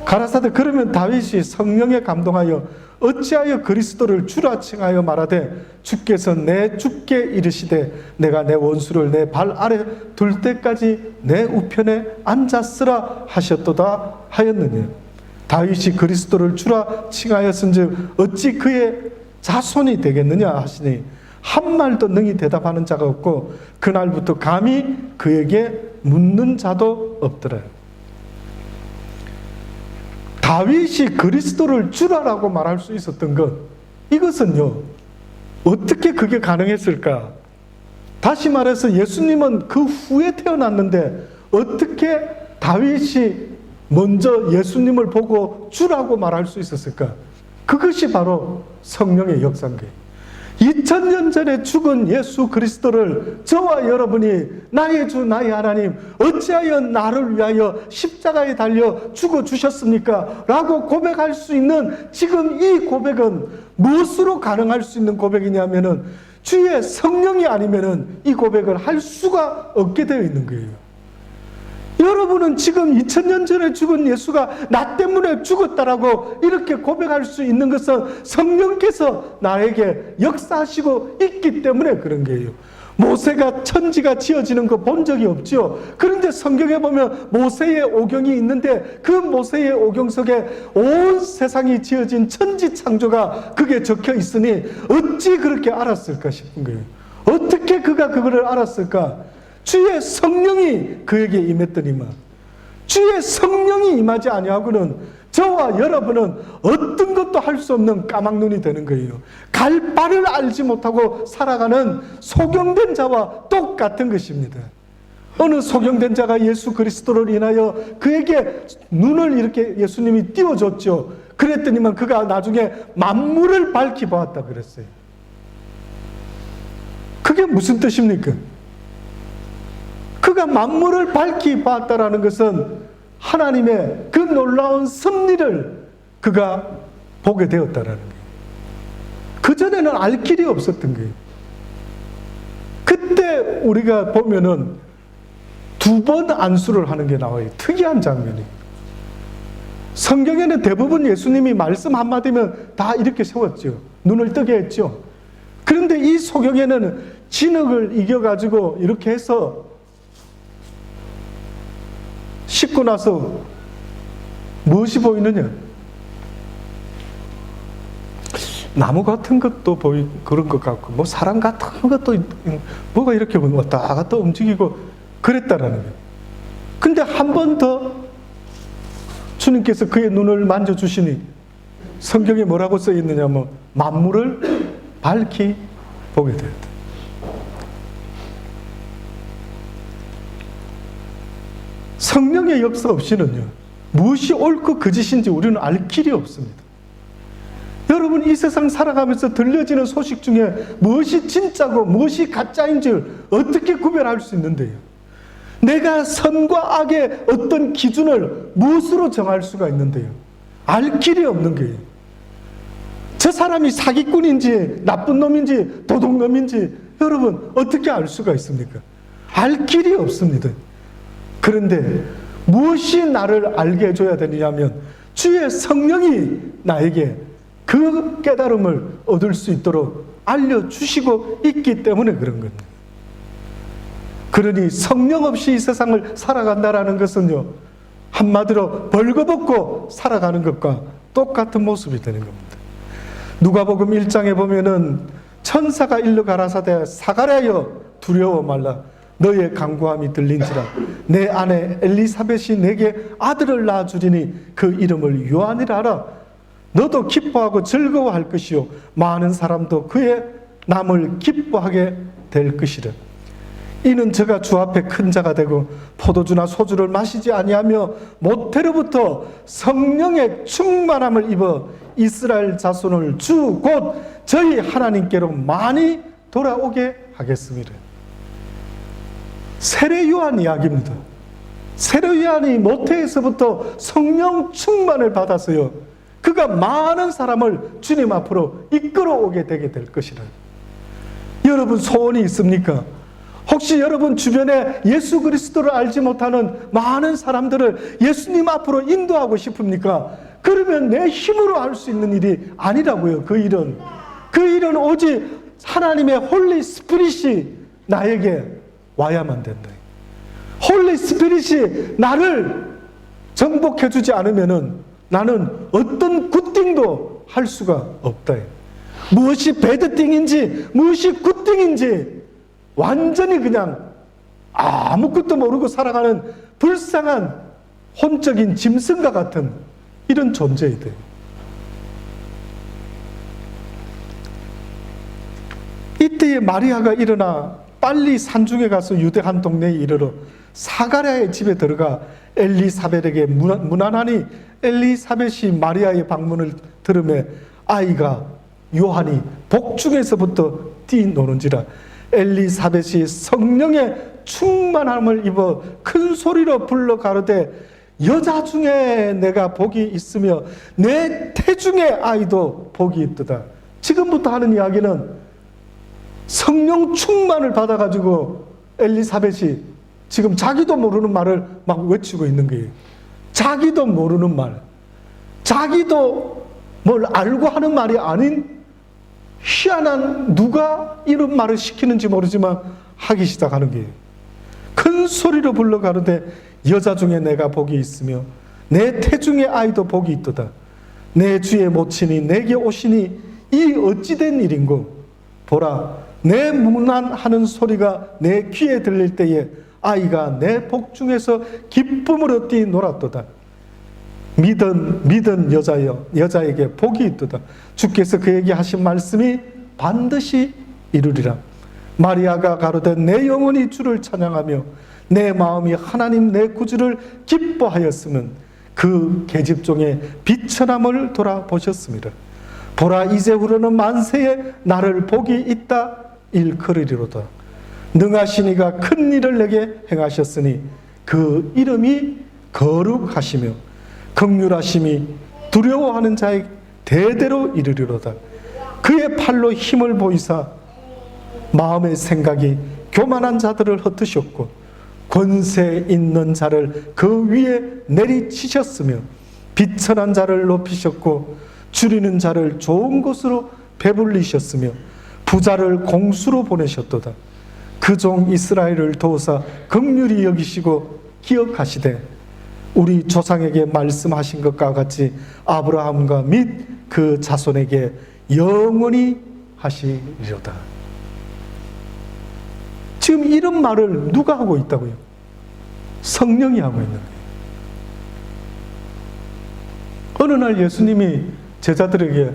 가라사대 그러면 다윗이 성령에 감동하여 어찌하여 그리스도를 주라 칭하여 말하되 주께서 내 주께 이르시되 내가 내 원수를 내 발 아래 둘 때까지 내 우편에 앉았으라 하셨도다 하였느냐. 다윗이 그리스도를 주라 칭하였은즉 어찌 그의 자손이 되겠느냐 하시니 한말도 능히 대답하는 자가 없고 그날부터 감히 그에게 묻는 자도 없더라. 다윗이 그리스도를 주라라고 말할 수 있었던 것, 이것은요, 어떻게 그게 가능했을까? 다시 말해서 예수님은 그 후에 태어났는데 어떻게 다윗이 먼저 예수님을 보고 주라고 말할 수 있었을까? 그것이 바로 성령의 역사인 거예요. 2000년 전에 죽은 예수 그리스도를 저와 여러분이 나의 주 나의 하나님 어찌하여 나를 위하여 십자가에 달려 죽어주셨습니까? 라고 고백할 수 있는 지금 이 고백은 무엇으로 가능할 수 있는 고백이냐면은 주의 성령이 아니면은 이 고백을 할 수가 없게 되어 있는 거예요. 여러분은 지금 2000년 전에 죽은 예수가 나 때문에 죽었다라고 이렇게 고백할 수 있는 것은 성령께서 나에게 역사하시고 있기 때문에 그런 거예요. 모세가 천지가 지어지는 거 본 적이 없죠. 그런데 성경에 보면 모세의 오경이 있는데 그 모세의 오경 속에 온 세상이 지어진 천지 창조가 그게 적혀 있으니 어찌 그렇게 알았을까 싶은 거예요. 어떻게 그가 그거를 알았을까? 주의 성령이 그에게 임했더니만 주의 성령이 임하지 아니하고는 저와 여러분은 어떤 것도 할 수 없는 까막눈이 되는 거예요. 갈 바를 알지 못하고 살아가는 소경된 자와 똑같은 것입니다. 어느 소경된 자가 예수 그리스도를 인하여 그에게 눈을 이렇게 예수님이 띄워줬죠. 그랬더니만 그가 나중에 만물을 밝히 보았다 그랬어요. 그게 무슨 뜻입니까? 그가 만물을 밝히 봤다라는 것은 하나님의 그 놀라운 섭리를 그가 보게 되었다라는 거예요. 그전에는 알 길이 없었던 거예요. 그때 우리가 보면은 2번 안수를 하는 게 나와요. 특이한 장면이에요. 성경에는 대부분 예수님이 말씀 한마디면 다 이렇게 세웠죠. 눈을 뜨게 했죠. 그런데 이 소경에는 진흙을 이겨가지고 이렇게 해서 씻고 나서 무엇이 보이느냐? 나무 같은 것도 그런 것 같고, 뭐 사람 같은 것도 뭐가 이렇게 왔다 갔다 움직이고 그랬다라는 거예요. 근데 한 번 더 주님께서 그의 눈을 만져주시니 성경에 뭐라고 써 있느냐면 만물을 밝히 보게 되었다. 성령의 역사 없이는요, 무엇이 옳고 거짓인지 우리는 알 길이 없습니다. 여러분, 이 세상 살아가면서 들려지는 소식 중에 무엇이 진짜고 무엇이 가짜인지 어떻게 구별할 수 있는데요? 내가 선과 악의 어떤 기준을 무엇으로 정할 수가 있는데요? 알 길이 없는 거예요. 저 사람이 사기꾼인지 나쁜 놈인지 도둑놈인지 여러분 어떻게 알 수가 있습니까? 알 길이 없습니다. 그런데 무엇이 나를 알게 해줘야 되느냐면 주의 성령이 나에게 그 깨달음을 얻을 수 있도록 알려주시고 있기 때문에 그런 겁니다. 그러니 성령 없이 이 세상을 살아간다는 것은요, 한마디로 벌거벗고 살아가는 것과 똑같은 모습이 되는 겁니다. 누가복음 1장에 보면은 천사가 일러 가라사대 사가랴여 두려워 말라 너의 간구함이 들린지라 내 아내 엘리사벳이 내게 아들을 낳아주리니 그 이름을 요한이라 하라. 너도 기뻐하고 즐거워할 것이요 많은 사람도 그의 남을 기뻐하게 될 것이라. 이는 저가 주 앞에 큰 자가 되고 포도주나 소주를 마시지 아니하며 모태로부터 성령의 충만함을 입어 이스라엘 자손을 주 곧 저희 하나님께로 많이 돌아오게 하겠습니다. 세례 요한 이야기입니다. 세례 요한이 모태에서부터 성령 충만을 받았어요. 그가 많은 사람을 주님 앞으로 이끌어오게 되게 될 것이라. 여러분 소원이 있습니까? 혹시 여러분 주변에 예수 그리스도를 알지 못하는 많은 사람들을 예수님 앞으로 인도하고 싶습니까? 그러면 내 힘으로 할 수 있는 일이 아니라고요. 그 일은 오직 하나님의 홀리 스피릿이 나에게 와야만 된다. 홀리 스피릿이 나를 정복해 주지 않으면은 나는 어떤 굿띵도 할 수가 없다. 무엇이 배드띵인지 무엇이 굿띵인지 완전히 그냥 아무것도 모르고 살아가는 불쌍한 혼적인 짐승과 같은 이런 존재이 돼요. 이때에 마리아가 일어나 빨리 산중에 가서 유대 한 동네에 이르러 사가랴의 집에 들어가 엘리사벳에게 문안하니 엘리사벳이 마리아의 방문을 들으며 아이가 요한이 복중에서부터 뛰노는지라. 엘리사벳이 성령의 충만함을 입어 큰 소리로 불러 가로되 여자 중에 내가 복이 있으며 내 태중의 아이도 복이 있도다. 지금부터 하는 이야기는 성령 충만을 받아가지고 엘리사벳이 지금 자기도 모르는 말을 막 외치고 있는 거예요. 자기도 모르는 말, 자기도 뭘 알고 하는 말이 아닌 희한한, 누가 이런 말을 시키는지 모르지만 하기 시작하는 거예요. 큰 소리로 불러 가로되 여자 중에 내가 복이 있으며 내 태중의 아이도 복이 있도다. 내 주의 모친이 내게 오시니 이 어찌된 일인고. 보라, 내 문안하는 소리가 내 귀에 들릴 때에 아이가 내 복중에서 기쁨으로 뛰놀았도다. 믿은 여자에게 복이 있도다. 주께서 그에게 하신 말씀이 반드시 이루리라. 마리아가 가로되 내 영혼이 주를 찬양하며 내 마음이 하나님 내 구주를 기뻐하였으면 그 계집종의 비천함을 돌아보셨습니다. 보라, 이제후로는 만세에 나를 복이 있다 일컬으리로다. 능하신 이가 큰 일을 내게 행하셨으니 그 이름이 거룩하시며 긍휼하심이 두려워하는 자의 대대로 이르리로다. 그의 팔로 힘을 보이사 마음의 생각이 교만한 자들을 흩으셨고 권세 있는 자를 그 위에 내리치셨으며 비천한 자를 높이셨고 줄이는 자를 좋은 곳으로 배불리셨으며 부자를 공수로 보내셨도다. 그 종 이스라엘을 도우사 긍휼히 여기시고 기억하시되 우리 조상에게 말씀하신 것과 같이 아브라함과 및 그 자손에게 영원히 하시리로다. 지금 이런 말을 누가 하고 있다고요? 성령이 하고 있는 거예요. 어느 날 예수님이 제자들에게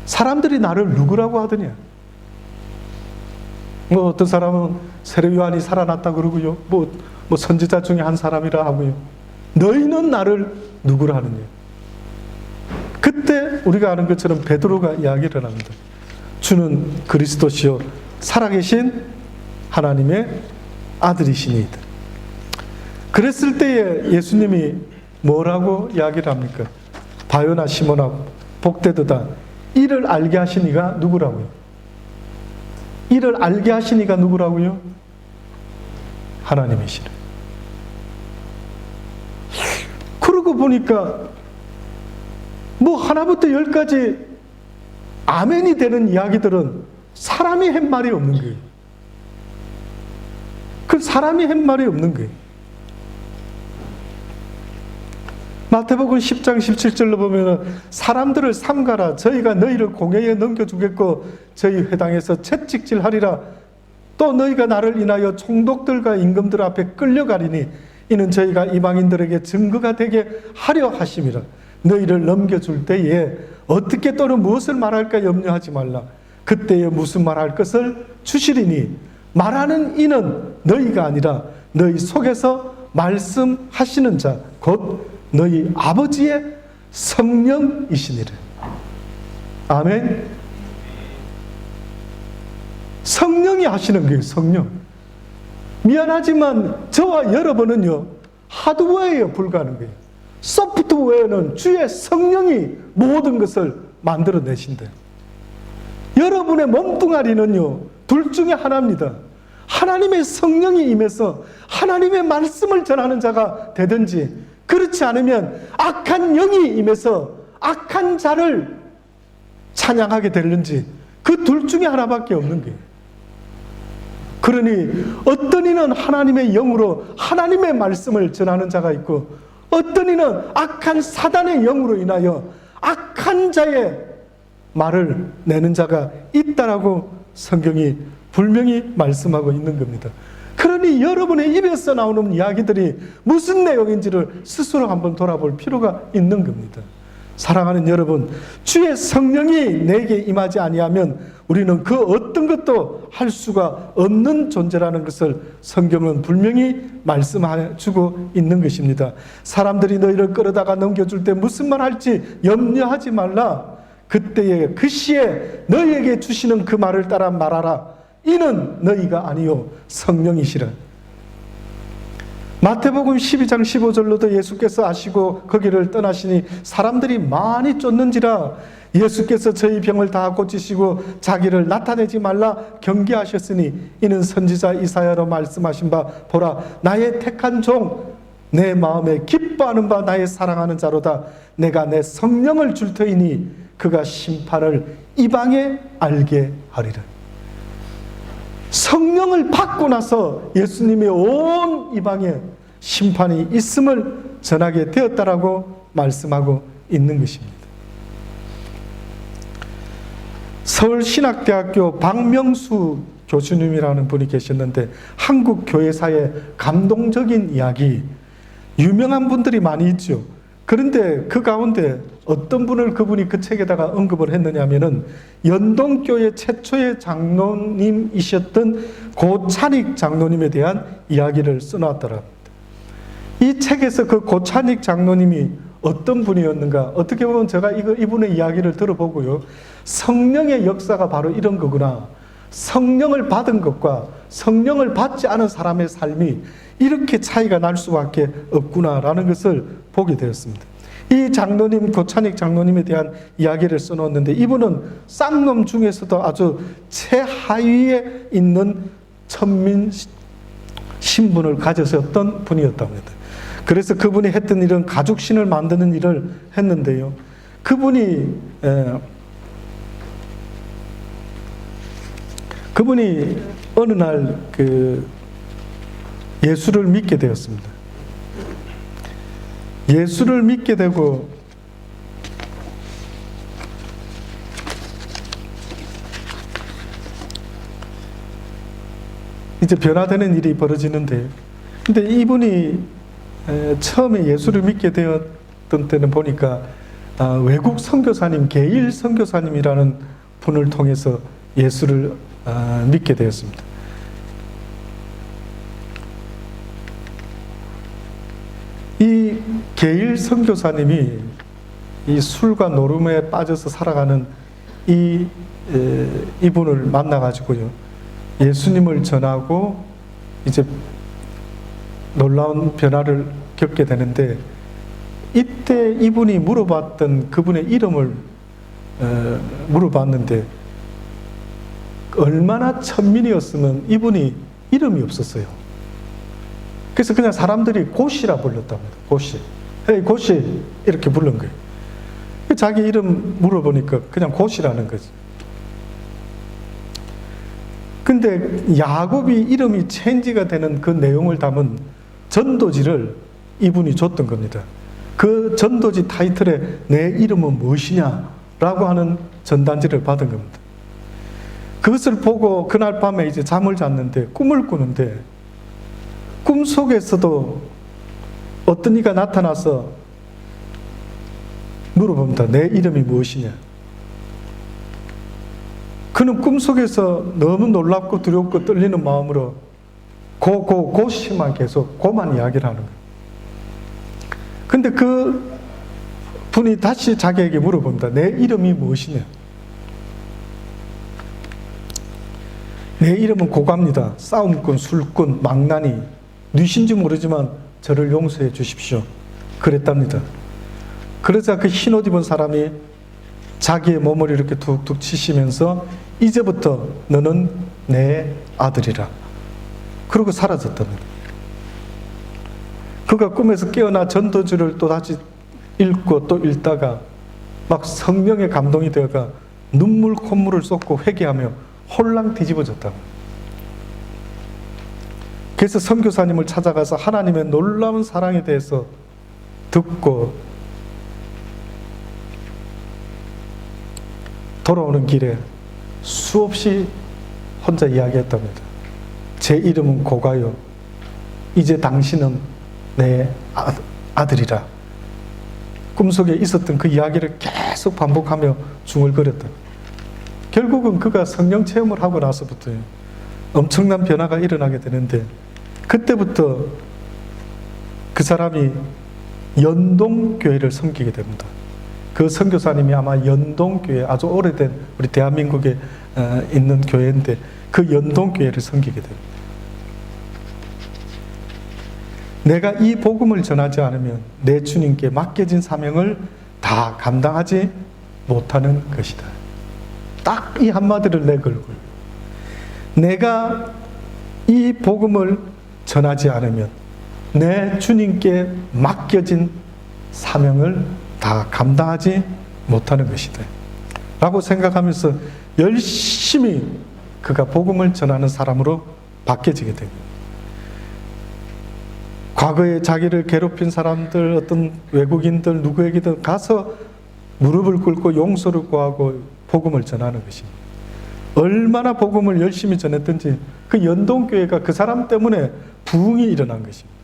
사람들이 나를 누구라고 하더냐? 뭐 어떤 사람은 세례 요한이 살아났다 그러고요. 뭐 선지자 중에 한 사람이라 하고요. 너희는 나를 누구라 하느냐? 그때 우리가 아는 것처럼 베드로가 이야기를 합니다. 주는 그리스도시요 살아계신 하나님의 아들이시니이다. 그랬을 때에 예수님이 뭐라고 이야기를 합니까? 바요나 시몬아 복되도다. 이를 알게 하신 이가 누구라고요? 이를 알게 하신 이가 누구라고요? 하나님이시래. 그러고 보니까 뭐 하나부터 열까지 아멘이 되는 이야기들은 사람이 한 말이 없는 거예요. 그 사람이 한 말이 없는 거예요. 마태복음 10장 17절로 보면 사람들을 삼가라. 저희가 너희를 공회에 넘겨주겠고 저희 회당에서 채찍질하리라. 또 너희가 나를 인하여 총독들과 임금들 앞에 끌려가리니 이는 저희가 이방인들에게 증거가 되게 하려 하심이라. 너희를 넘겨줄 때에 어떻게 또는 무엇을 말할까 염려하지 말라. 그때에 무슨 말할 것을 주시리니 말하는 이는 너희가 아니라 너희 속에서 말씀하시는 자 곧 너희 아버지의 성령이시니라. 아멘. 성령이 하시는 거예요. 성령. 미안하지만 저와 여러분은요 하드웨어에 불과한 거예요. 소프트웨어는 주의 성령이 모든 것을 만들어내신대요. 여러분의 몸뚱아리는요 둘 중에 하나입니다. 하나님의 성령이 임해서 하나님의 말씀을 전하는 자가 되든지, 그렇지 않으면 악한 영이 임해서 악한 자를 찬양하게 되는지, 그 둘 중에 하나밖에 없는 거예요. 그러니 어떤 이는 하나님의 영으로 하나님의 말씀을 전하는 자가 있고, 어떤 이는 악한 사단의 영으로 인하여 악한 자의 말을 내는 자가 있다라고 성경이 분명히 말씀하고 있는 겁니다. 그러니 여러분의 입에서 나오는 이야기들이 무슨 내용인지를 스스로 한번 돌아볼 필요가 있는 겁니다. 사랑하는 여러분, 주의 성령이 내게 임하지 아니하면 우리는 그 어떤 것도 할 수가 없는 존재라는 것을 성경은 분명히 말씀해주고 있는 것입니다. 사람들이 너희를 끌어다가 넘겨줄 때 무슨 말 할지 염려하지 말라. 그때에 그 시에 너희에게 주시는 그 말을 따라 말하라. 이는 너희가 아니요 성령이시라. 마태복음 12장 15절로도 예수께서 아시고 거기를 떠나시니 사람들이 많이 쫓는지라 예수께서 저희 병을 다 고치시고 자기를 나타내지 말라 경계하셨으니 이는 선지자 이사야로 말씀하신 바 보라 나의 택한 종 내 마음에 기뻐하는 바 나의 사랑하는 자로다. 내가 내 성령을 줄 터이니 그가 심판을 이방에 알게 하리라. 성령을 받고 나서 예수님의 온 이방에 심판이 있음을 전하게 되었다라고 말씀하고 있는 것입니다. 서울신학대학교 박명수 교수님이라는 분이 계셨는데 한국 교회사의 감동적인 이야기, 유명한 분들이 많이 있죠. 그런데 그 가운데 어떤 분을 그분이 그 책에다가 언급을 했느냐 하면은 연동교회 최초의 장로님이셨던 고찬익 장로님에 대한 이야기를 써놨더랍니다. 이 책에서 그 고찬익 장로님이 어떤 분이었는가, 어떻게 보면 제가 이분의 이야기를 들어보고요, 성령의 역사가 바로 이런 거구나, 성령을 받은 것과 성령을 받지 않은 사람의 삶이 이렇게 차이가 날 수밖에 없구나라는 것을 보게 되었습니다. 이 장로님, 고찬익 장로님에 대한 이야기를 써놓았는데 이분은 쌍놈 중에서도 아주 최하위에 있는 천민 신분을 가졌었던 분이었답니다. 그래서 그분이 했던 일은 가죽신을 만드는 일을 했는데요. 그분이 어느 날 예수를 믿게 되었습니다. 예수를 믿게 되고 이제 변화되는 일이 벌어지는데, 근데 이분이 처음에 예수를 믿게 되었던 때는 보니까 외국 선교사님, 게일 선교사님이라는 분을 통해서 예수를 믿게 되었습니다. 이 게일 선교사님이 이 술과 노름에 빠져서 살아가는 이분을 만나가지고요, 예수님을 전하고 이제 놀라운 변화를 겪게 되는데, 이때 이분이 물어봤던 그분의 이름을 물어봤는데 얼마나 천민이었으면 이분이 이름이 없었어요. 그래서 그냥 사람들이 고시라 불렀답니다. 고시. 헤이 고시 이렇게 부른 거예요. 자기 이름 물어보니까 그냥 고시라는 거지. 근데 야곱이 이름이 체인지가 되는 그 내용을 담은 전도지를 이분이 줬던 겁니다. 그 전도지 타이틀에 내 이름은 무엇이냐라고 하는 전단지를 받은 겁니다. 그것을 보고 그날 밤에 이제 잠을 잤는데 꿈을 꾸는데, 꿈속에서도 어떤 이가 나타나서 물어봅니다. 내 이름이 무엇이냐? 그는 꿈속에서 너무 놀랍고 두렵고 떨리는 마음으로 고시만 계속 고만 이야기를 하는 거예요. 근데 그 분이 다시 자기에게 물어봅니다. 내 이름이 무엇이냐? 내 이름은 고갑니다. 싸움꾼, 술꾼, 망나니, 뉘신지 모르지만 저를 용서해 주십시오. 그랬답니다. 그러자 그 흰옷 입은 사람이 자기의 몸을 이렇게 툭툭 치시면서 이제부터 너는 내 아들이라. 그러고 사라졌답니다. 그가 꿈에서 깨어나 전도지를 또 다시 읽고 또 읽다가 막 성령의 감동이 되어가 눈물 콧물을 쏟고 회개하며 홀랑 뒤집어졌다. 그래서 선교사님을 찾아가서 하나님의 놀라운 사랑에 대해서 듣고 돌아오는 길에 수없이 혼자 이야기했답니다. 제 이름은 고가요. 이제 당신은 내 아들이라. 꿈속에 있었던 그 이야기를 계속 반복하며 중얼거렸다. 결국은 그가 성령 체험을 하고 나서부터 엄청난 변화가 일어나게 되는데, 그때부터 그 사람이 연동교회를 섬기게 됩니다. 그 선교사님이 아마 연동교회, 아주 오래된 우리 대한민국에 있는 교회인데 그 연동교회를 섬기게 됩니다. 내가 이 복음을 전하지 않으면 내 주님께 맡겨진 사명을 다 감당하지 못하는 것이다. 딱 이 한마디를 내걸고, 내가 이 복음을 전하지 않으면 내 주님께 맡겨진 사명을 다 감당하지 못하는 것이다 라고 생각하면서 열심히 그가 복음을 전하는 사람으로 바뀌어지게 됩니다. 과거에 자기를 괴롭힌 사람들, 어떤 외국인들 누구에게든 가서 무릎을 꿇고 용서를 구하고 복음을 전하는 것입니다. 얼마나 복음을 열심히 전했든지 그 연동교회가 그 사람 때문에 부흥이 일어난 것입니다.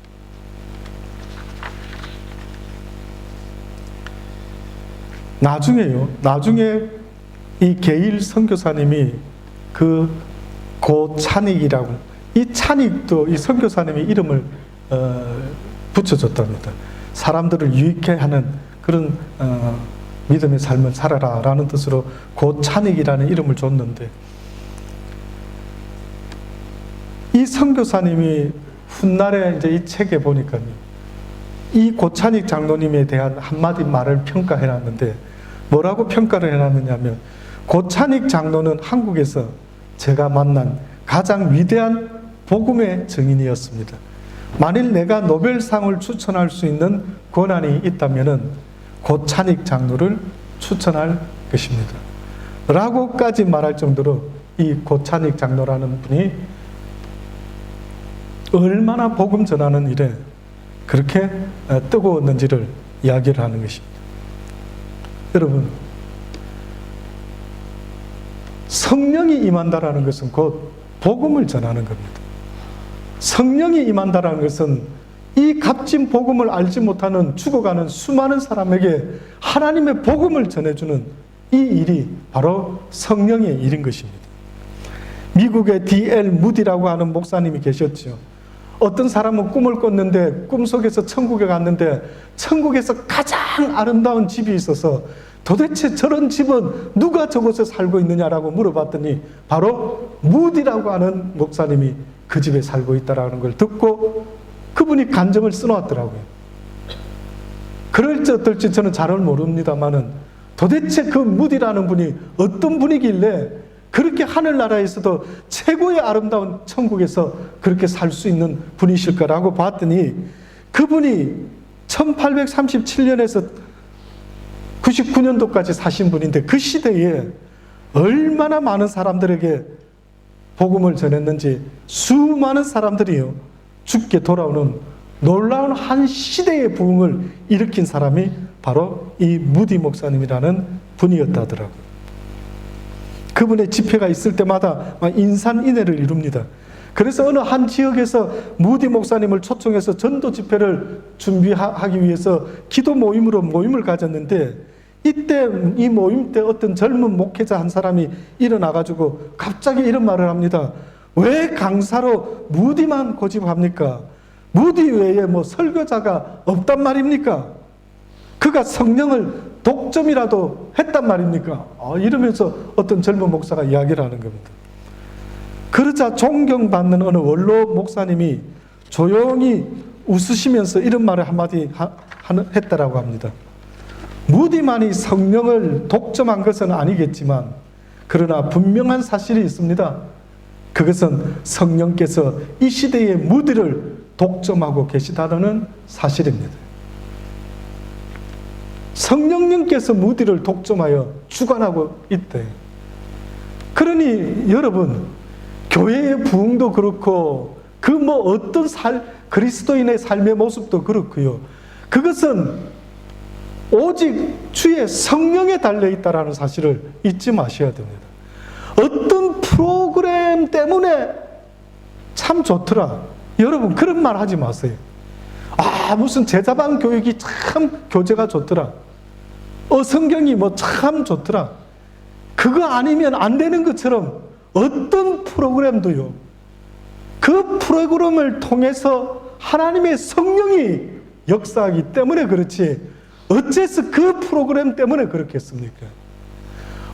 나중에 이 게일 선교사님이 그 고찬익이라고, 이 찬익도 이 선교사님의 이름을 붙여줬답니다. 사람들을 유익해 하는 그런 믿음의 삶을 살아라 라는 뜻으로 고찬익이라는 이름을 줬는데, 이 선교사님이 훗날에 이제 이 책에 보니까 이 고찬익 장로님에 대한 한마디 말을 평가해 놨는데, 뭐라고 평가를 해놨느냐면, 고찬익 장로는 한국에서 제가 만난 가장 위대한 복음의 증인이었습니다. 만일 내가 노벨상을 추천할 수 있는 권한이 있다면 고찬익 장로를 추천할 것입니다 라고까지 말할 정도로 이 고찬익 장로라는 분이 얼마나 복음 전하는 일에 그렇게 뜨거웠는지를 이야기를 하는 것입니다. 여러분, 성령이 임한다라는 것은 곧 복음을 전하는 겁니다. 성령이 임한다라는 것은 이 값진 복음을 알지 못하는 죽어가는 수많은 사람에게 하나님의 복음을 전해주는 이 일이 바로 성령의 일인 것입니다. 미국의 D.L. 무디라고 하는 목사님이 계셨죠. 어떤 사람은 꿈을 꿨는데 꿈속에서 천국에 갔는데 천국에서 가장 아름다운 집이 있어서 도대체 저런 집은 누가 저곳에 살고 있느냐라고 물어봤더니 바로 무디라고 하는 목사님이 그 집에 살고 있다는 걸 듣고 그분이 간증을 써놓았더라고요. 그럴지 어떨지 저는 잘은 모릅니다만은 도대체 그 무디라는 분이 어떤 분이길래 그렇게 하늘나라에서도 최고의 아름다운 천국에서 그렇게 살 수 있는 분이실까라고 봤더니 그분이 1837년에서 99년도까지 사신 분인데 그 시대에 얼마나 많은 사람들에게 복음을 전했는지 수많은 사람들이요 죽게 돌아오는 놀라운 한 시대의 부흥을 일으킨 사람이 바로 이 무디 목사님이라는 분이었다더라고요. 그분의 집회가 있을 때마다 인산인해를 이룹니다. 그래서 어느 한 지역에서 무디 목사님을 초청해서 전도 집회를 준비하기 위해서 기도 모임으로 모임을 가졌는데, 이때 이 모임 때 어떤 젊은 목회자 한 사람이 일어나가지고 갑자기 이런 말을 합니다. 왜 강사로 무디만 고집합니까? 무디 외에 뭐 설교자가 없단 말입니까? 그가 성령을 독점이라도 했단 말입니까? 이러면서 어떤 젊은 목사가 이야기를 하는 겁니다. 그러자 존경받는 어느 원로 목사님이 조용히 웃으시면서 이런 말을 한마디 했다라고 합니다. 무디만이 성령을 독점한 것은 아니겠지만 그러나 분명한 사실이 있습니다. 그것은 성령께서 이 시대의 무디를 독점하고 계시다는 사실입니다. 성령님께서 무디를 독점하여 주관하고 있대. 그러니 여러분, 교회의 부흥도 그렇고 그 뭐 어떤 그리스도인의 삶의 모습도 그렇고요. 그것은 오직 주의 성령에 달려있다라는 사실을 잊지 마셔야 됩니다. 어떤 프로그램 때문에 참 좋더라. 여러분 그런 말 하지 마세요. 무슨 제자반 교육이 참 교재가 좋더라. 성경이 뭐 참 좋더라. 그거 아니면 안 되는 것처럼 어떤 프로그램도요. 그 프로그램을 통해서 하나님의 성령이 역사하기 때문에 그렇지 어째서 그 프로그램 때문에 그렇겠습니까?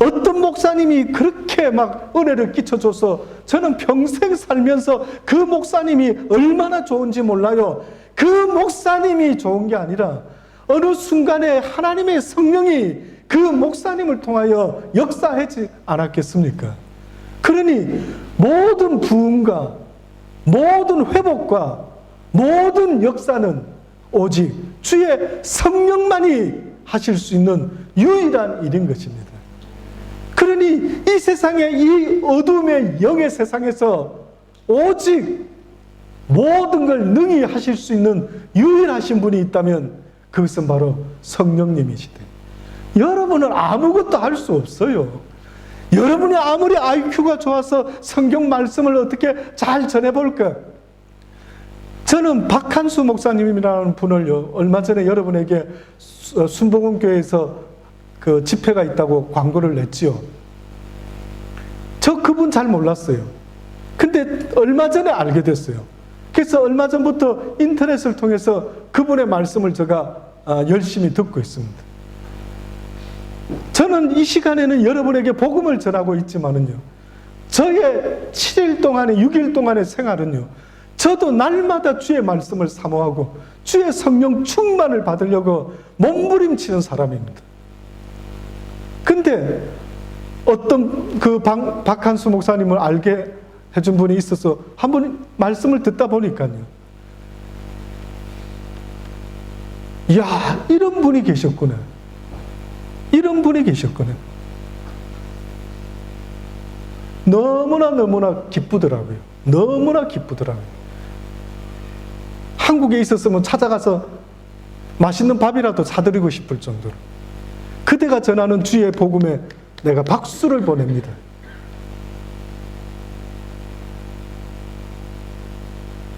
어떤 목사님이 그렇게 막 은혜를 끼쳐줘서 저는 평생 살면서 그 목사님이 얼마나 좋은지 몰라요. 그 목사님이 좋은 게 아니라 어느 순간에 하나님의 성령이 그 목사님을 통하여 역사하지 않았겠습니까? 그러니 모든 부흥과 모든 회복과 모든 역사는 오직 주의 성령만이 하실 수 있는 유일한 일인 것입니다. 그러니 이 세상에 이 어둠의 영의 세상에서 오직 모든 걸 능히 하실 수 있는 유일하신 분이 있다면 그것은 바로 성령님이시대. 여러분은 아무것도 할 수 없어요. 여러분이 아무리 IQ가 좋아서 성경 말씀을 어떻게 잘 전해볼까? 저는 박한수 목사님이라는 분을요, 얼마 전에 여러분에게 순복음교회에서 그 집회가 있다고 광고를 냈지요. 저 그분 잘 몰랐어요. 근데 얼마 전에 알게 됐어요. 그래서 얼마 전부터 인터넷을 통해서 그분의 말씀을 제가 열심히 듣고 있습니다. 저는 이 시간에는 여러분에게 복음을 전하고 있지만은요, 저의 7일 동안의 6일 동안의 생활은요, 저도 날마다 주의 말씀을 사모하고 주의 성령 충만을 받으려고 몸부림치는 사람입니다. 근데 어떤 그 박한수 목사님을 알게 해준 분이 있어서 한번 말씀을 듣다 보니까요, 이야, 이런 분이 계셨구나. 이런 분이 계셨구나. 너무나 기쁘더라고요. 너무나 기쁘더라고요. 한국에 있었으면 찾아가서 맛있는 밥이라도 사드리고 싶을 정도로 그대가 전하는 주의 복음에 내가 박수를 보냅니다.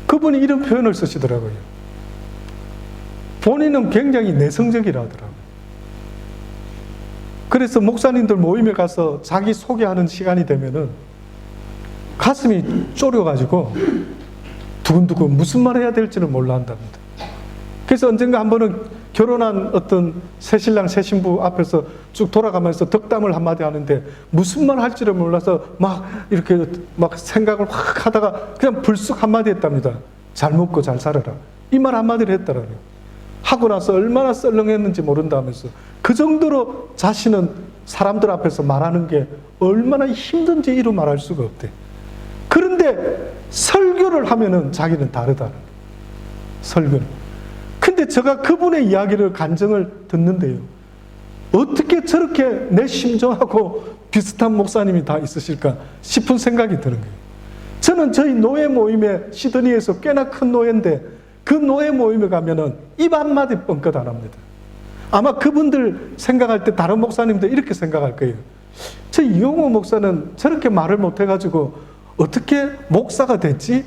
그분이 이런 표현을 쓰시더라고요. 본인은 굉장히 내성적이라 하더라고요. 그래서 목사님들 모임에 가서 자기 소개하는 시간이 되면은 가슴이 쪼려가지고 두근두근 무슨 말 해야 될지를 몰라 한답니다. 그래서 언젠가 한 번은 결혼한 어떤 새신랑 새신부 앞에서 쭉 돌아가면서 덕담을 한마디 하는데 무슨 말 할지를 몰라서 막 이렇게 막 생각을 확 하다가 그냥 불쑥 한마디 했답니다. 잘 먹고 잘 살아라. 이 말 한마디를 했더라고요. 하고 나서 얼마나 썰렁했는지 모른다면서 그 정도로 자신은 사람들 앞에서 말하는 게 얼마나 힘든지 이루 말할 수가 없대. 그런데 설교를 하면은 자기는 다르다는 거예요. 설교는. 근데 제가 그분의 이야기를 간증을 듣는데요, 어떻게 저렇게 내 심정하고 비슷한 목사님이 다 있으실까 싶은 생각이 드는 거예요. 저는 저희 노예 모임에 시드니에서 꽤나 큰 노예인데 그 노예 모임에 가면은 입 한마디 뻥끗 안 합니다. 아마 그분들 생각할 때 다른 목사님들 이렇게 생각할 거예요. 저 이용호 목사는 저렇게 말을 못해가지고 어떻게 목사가 됐지?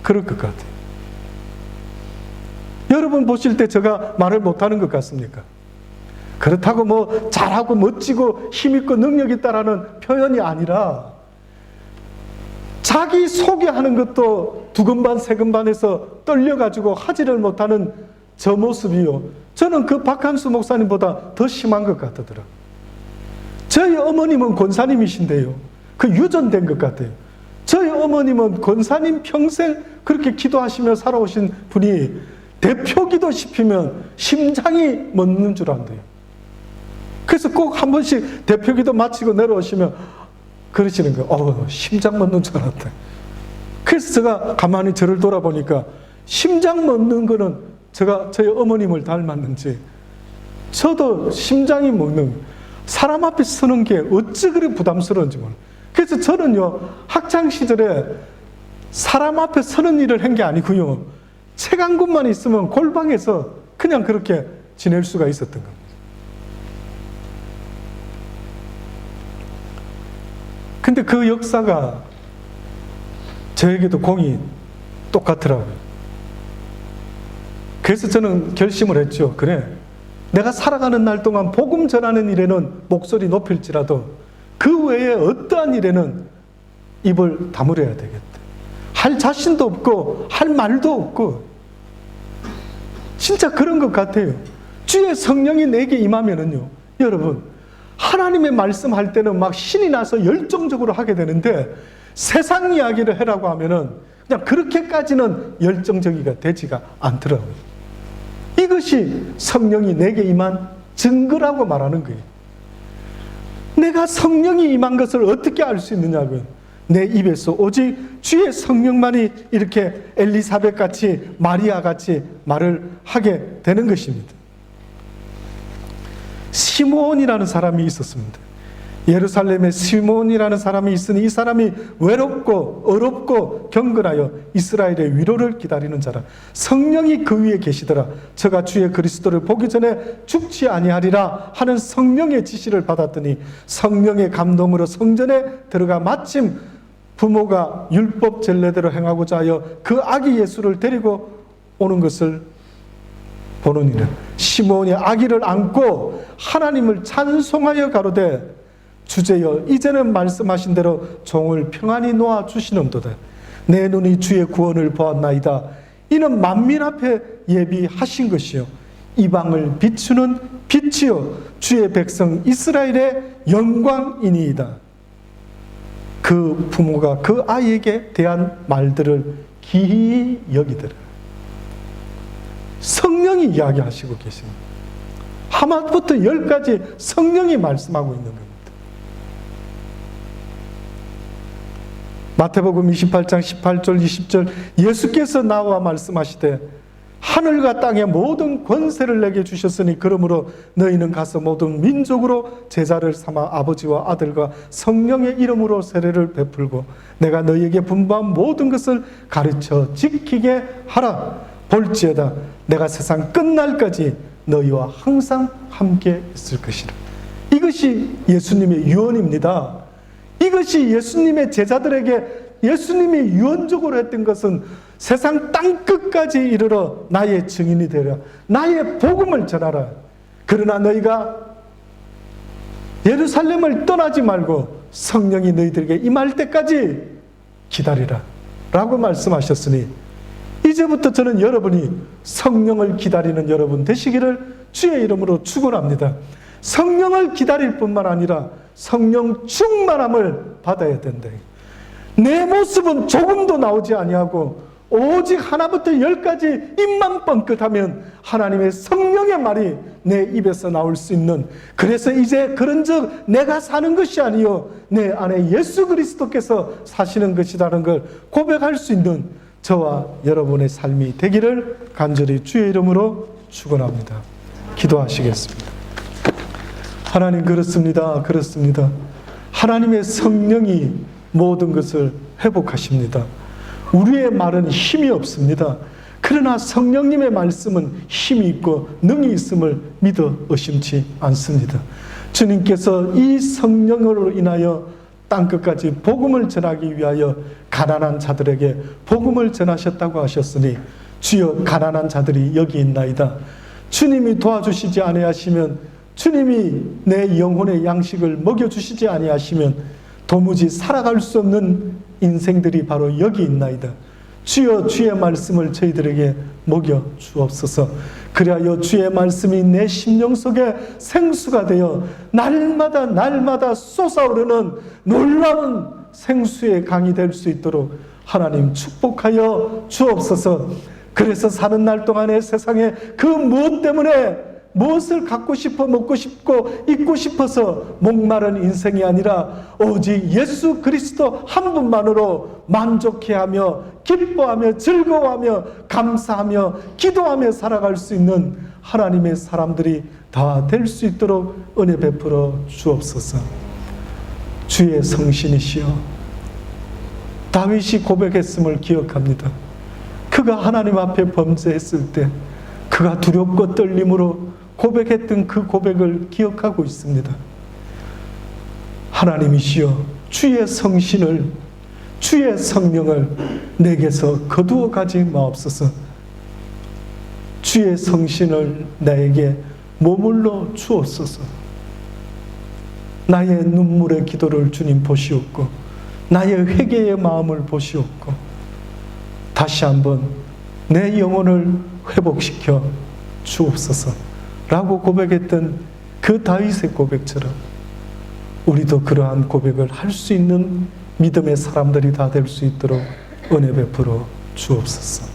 그럴 것 같아요. 여러분 보실 때 제가 말을 못하는 것 같습니까? 그렇다고 뭐 잘하고 멋지고 힘있고 능력 있다라는 표현이 아니라 자기 소개하는 것도 두근반 세근반해서 떨려가지고 하지를 못하는 저 모습이요, 저는 그 박한수 목사님보다 더 심한 것 같더라고요. 저희 어머님은 권사님이신데요, 그 유전된 것 같아요. 저희 어머님은 권사님 평생 그렇게 기도하시며 살아오신 분이 대표 기도 시키면 심장이 멎는 줄 안돼요. 그래서 꼭 한 번씩 대표 기도 마치고 내려오시면 그러시는 거예요. 심장 멎는 줄 알았다. 그래서 제가 가만히 저를 돌아보니까 심장 멎는 거는 제가 저희 어머님을 닮았는지 저도 심장이 멎는, 사람 앞에 서는 게 어찌 그리 부담스러운지 몰라요. 그래서 저는요, 학창시절에 사람 앞에 서는 일을 한 게 아니고요, 책 한 권만 있으면 골방에서 그냥 그렇게 지낼 수가 있었던 겁니다. 근데 그 역사가 저에게도 공이 똑같더라고요. 그래서 저는 결심을 했죠. 그래, 내가 살아가는 날 동안 복음 전하는 일에는 목소리 높일지라도 그 외에 어떠한 일에는 입을 다물어야 되겠다. 할 자신도 없고 할 말도 없고, 진짜 그런 것 같아요. 주의 성령이 내게 임하면은요, 여러분, 하나님의 말씀할 때는 막 신이 나서 열정적으로 하게 되는데, 세상 이야기를 하라고 하면은 그냥 그렇게까지는 열정적이가 되지가 않더라고요. 이것이 성령이 내게 임한 증거라고 말하는 거예요. 내가 성령이 임한 것을 어떻게 알 수 있느냐고요. 내 입에서 오직 주의 성령만이 이렇게 엘리사벳 같이, 마리아 같이 말을 하게 되는 것입니다. 시므온이라는 사람이 있었습니다. 예루살렘에 시므온이라는 사람이 있으니 이 사람이 외롭고 어렵고 경건하여 이스라엘의 위로를 기다리는 자라. 성령이 그 위에 계시더라. 저가 주의 그리스도를 보기 전에 죽지 아니하리라 하는 성령의 지시를 받았더니 성령의 감동으로 성전에 들어가 마침 부모가 율법 전례대로 행하고자 하여 그 아기 예수를 데리고 오는 것을 보느니라. 시므온이 아기를 안고 하나님을 찬송하여 가로되, 주제여, 이제는 말씀하신 대로 종을 평안히 놓아 주시는도다. 내 눈이 주의 구원을 보았나이다. 이는 만민 앞에 예비하신 것이요 이방을 비추는 빛이요 주의 백성 이스라엘의 영광이니이다. 그 부모가 그 아이에게 대한 말들을 기이 여기더라. 성령이 이야기하시고 계십니다. 하나부터 10까지 성령이 말씀하고 있는 겁니다. 마태복음 28장 18절 20절, 예수께서 나와 말씀하시되 하늘과 땅의 모든 권세를 내게 주셨으니 그러므로 너희는 가서 모든 민족으로 제자를 삼아 아버지와 아들과 성령의 이름으로 세례를 베풀고 내가 너희에게 분부한 모든 것을 가르쳐 지키게 하라. 볼지어다 내가 세상 끝날까지 너희와 항상 함께 있을 것이라. 이것이 예수님의 유언입니다. 이것이 예수님의 제자들에게 예수님이 유언적으로 했던 것은 세상 땅끝까지 이르러 나의 증인이 되라. 나의 복음을 전하라. 그러나 너희가 예루살렘을 떠나지 말고 성령이 너희들에게 임할 때까지 기다리라 라고 말씀하셨으니, 이제부터 저는 여러분이 성령을 기다리는 여러분 되시기를 주의 이름으로 축원합니다. 성령을 기다릴 뿐만 아니라 성령 충만함을 받아야 된다. 내 모습은 조금도 나오지 아니하고 오직 하나부터 10까지 입만 뻥끗하면 하나님의 성령의 말이 내 입에서 나올 수 있는, 그래서 이제 그런즉 내가 사는 것이 아니요 내 안에 예수 그리스도께서 사시는 것이라는 걸 고백할 수 있는 저와 여러분의 삶이 되기를 간절히 주의 이름으로 축원합니다. 기도하시겠습니다. 하나님, 그렇습니다. 하나님의 성령이 모든 것을 회복하십니다. 우리의 말은 힘이 없습니다. 그러나 성령님의 말씀은 힘이 있고 능이 있음을 믿어 의심치 않습니다. 주님께서 이 성령으로 인하여 땅끝까지 복음을 전하기 위하여 가난한 자들에게 복음을 전하셨다고 하셨으니, 주여 가난한 자들이 여기 있나이다. 주님이 도와주시지 아니하시면, 주님이 내 영혼의 양식을 먹여주시지 아니하시면 도무지 살아갈 수 없는 인생들이 바로 여기 있나이다. 주여 주의 말씀을 저희들에게 먹여 주옵소서. 그리하여 주의 말씀이 내 심령 속에 생수가 되어 날마다 솟아오르는 놀라운 생수의 강이 될 수 있도록 하나님 축복하여 주옵소서. 그래서 사는 날 동안에 세상에 그 무엇 때문에 무엇을 갖고 싶어 먹고 싶고 입고 싶어서 목마른 인생이 아니라 오직 예수 그리스도 한 분만으로 만족해하며 기뻐하며 즐거워하며 감사하며 기도하며 살아갈 수 있는 하나님의 사람들이 다 될 수 있도록 은혜 베풀어 주옵소서. 주의 성신이시여, 다윗이 고백했음을 기억합니다. 그가 하나님 앞에 범죄했을 때 그가 두렵고 떨림으로 고백했던 그 고백을 기억하고 있습니다. 하나님이시여, 주의 성신을, 주의 성령을 내게서 거두어 가지 마옵소서. 주의 성신을 나에게 머물러 주옵소서. 나의 눈물의 기도를 주님 보시옵고 나의 회개의 마음을 보시옵고 다시 한번 내 영혼을 회복시켜 주옵소서 라고 고백했던 그 다윗의 고백처럼 우리도 그러한 고백을 할 수 있는 믿음의 사람들이 다 될 수 있도록 은혜 베풀어 주옵소서.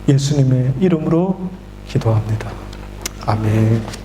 예수님의 이름으로 기도합니다. 아멘.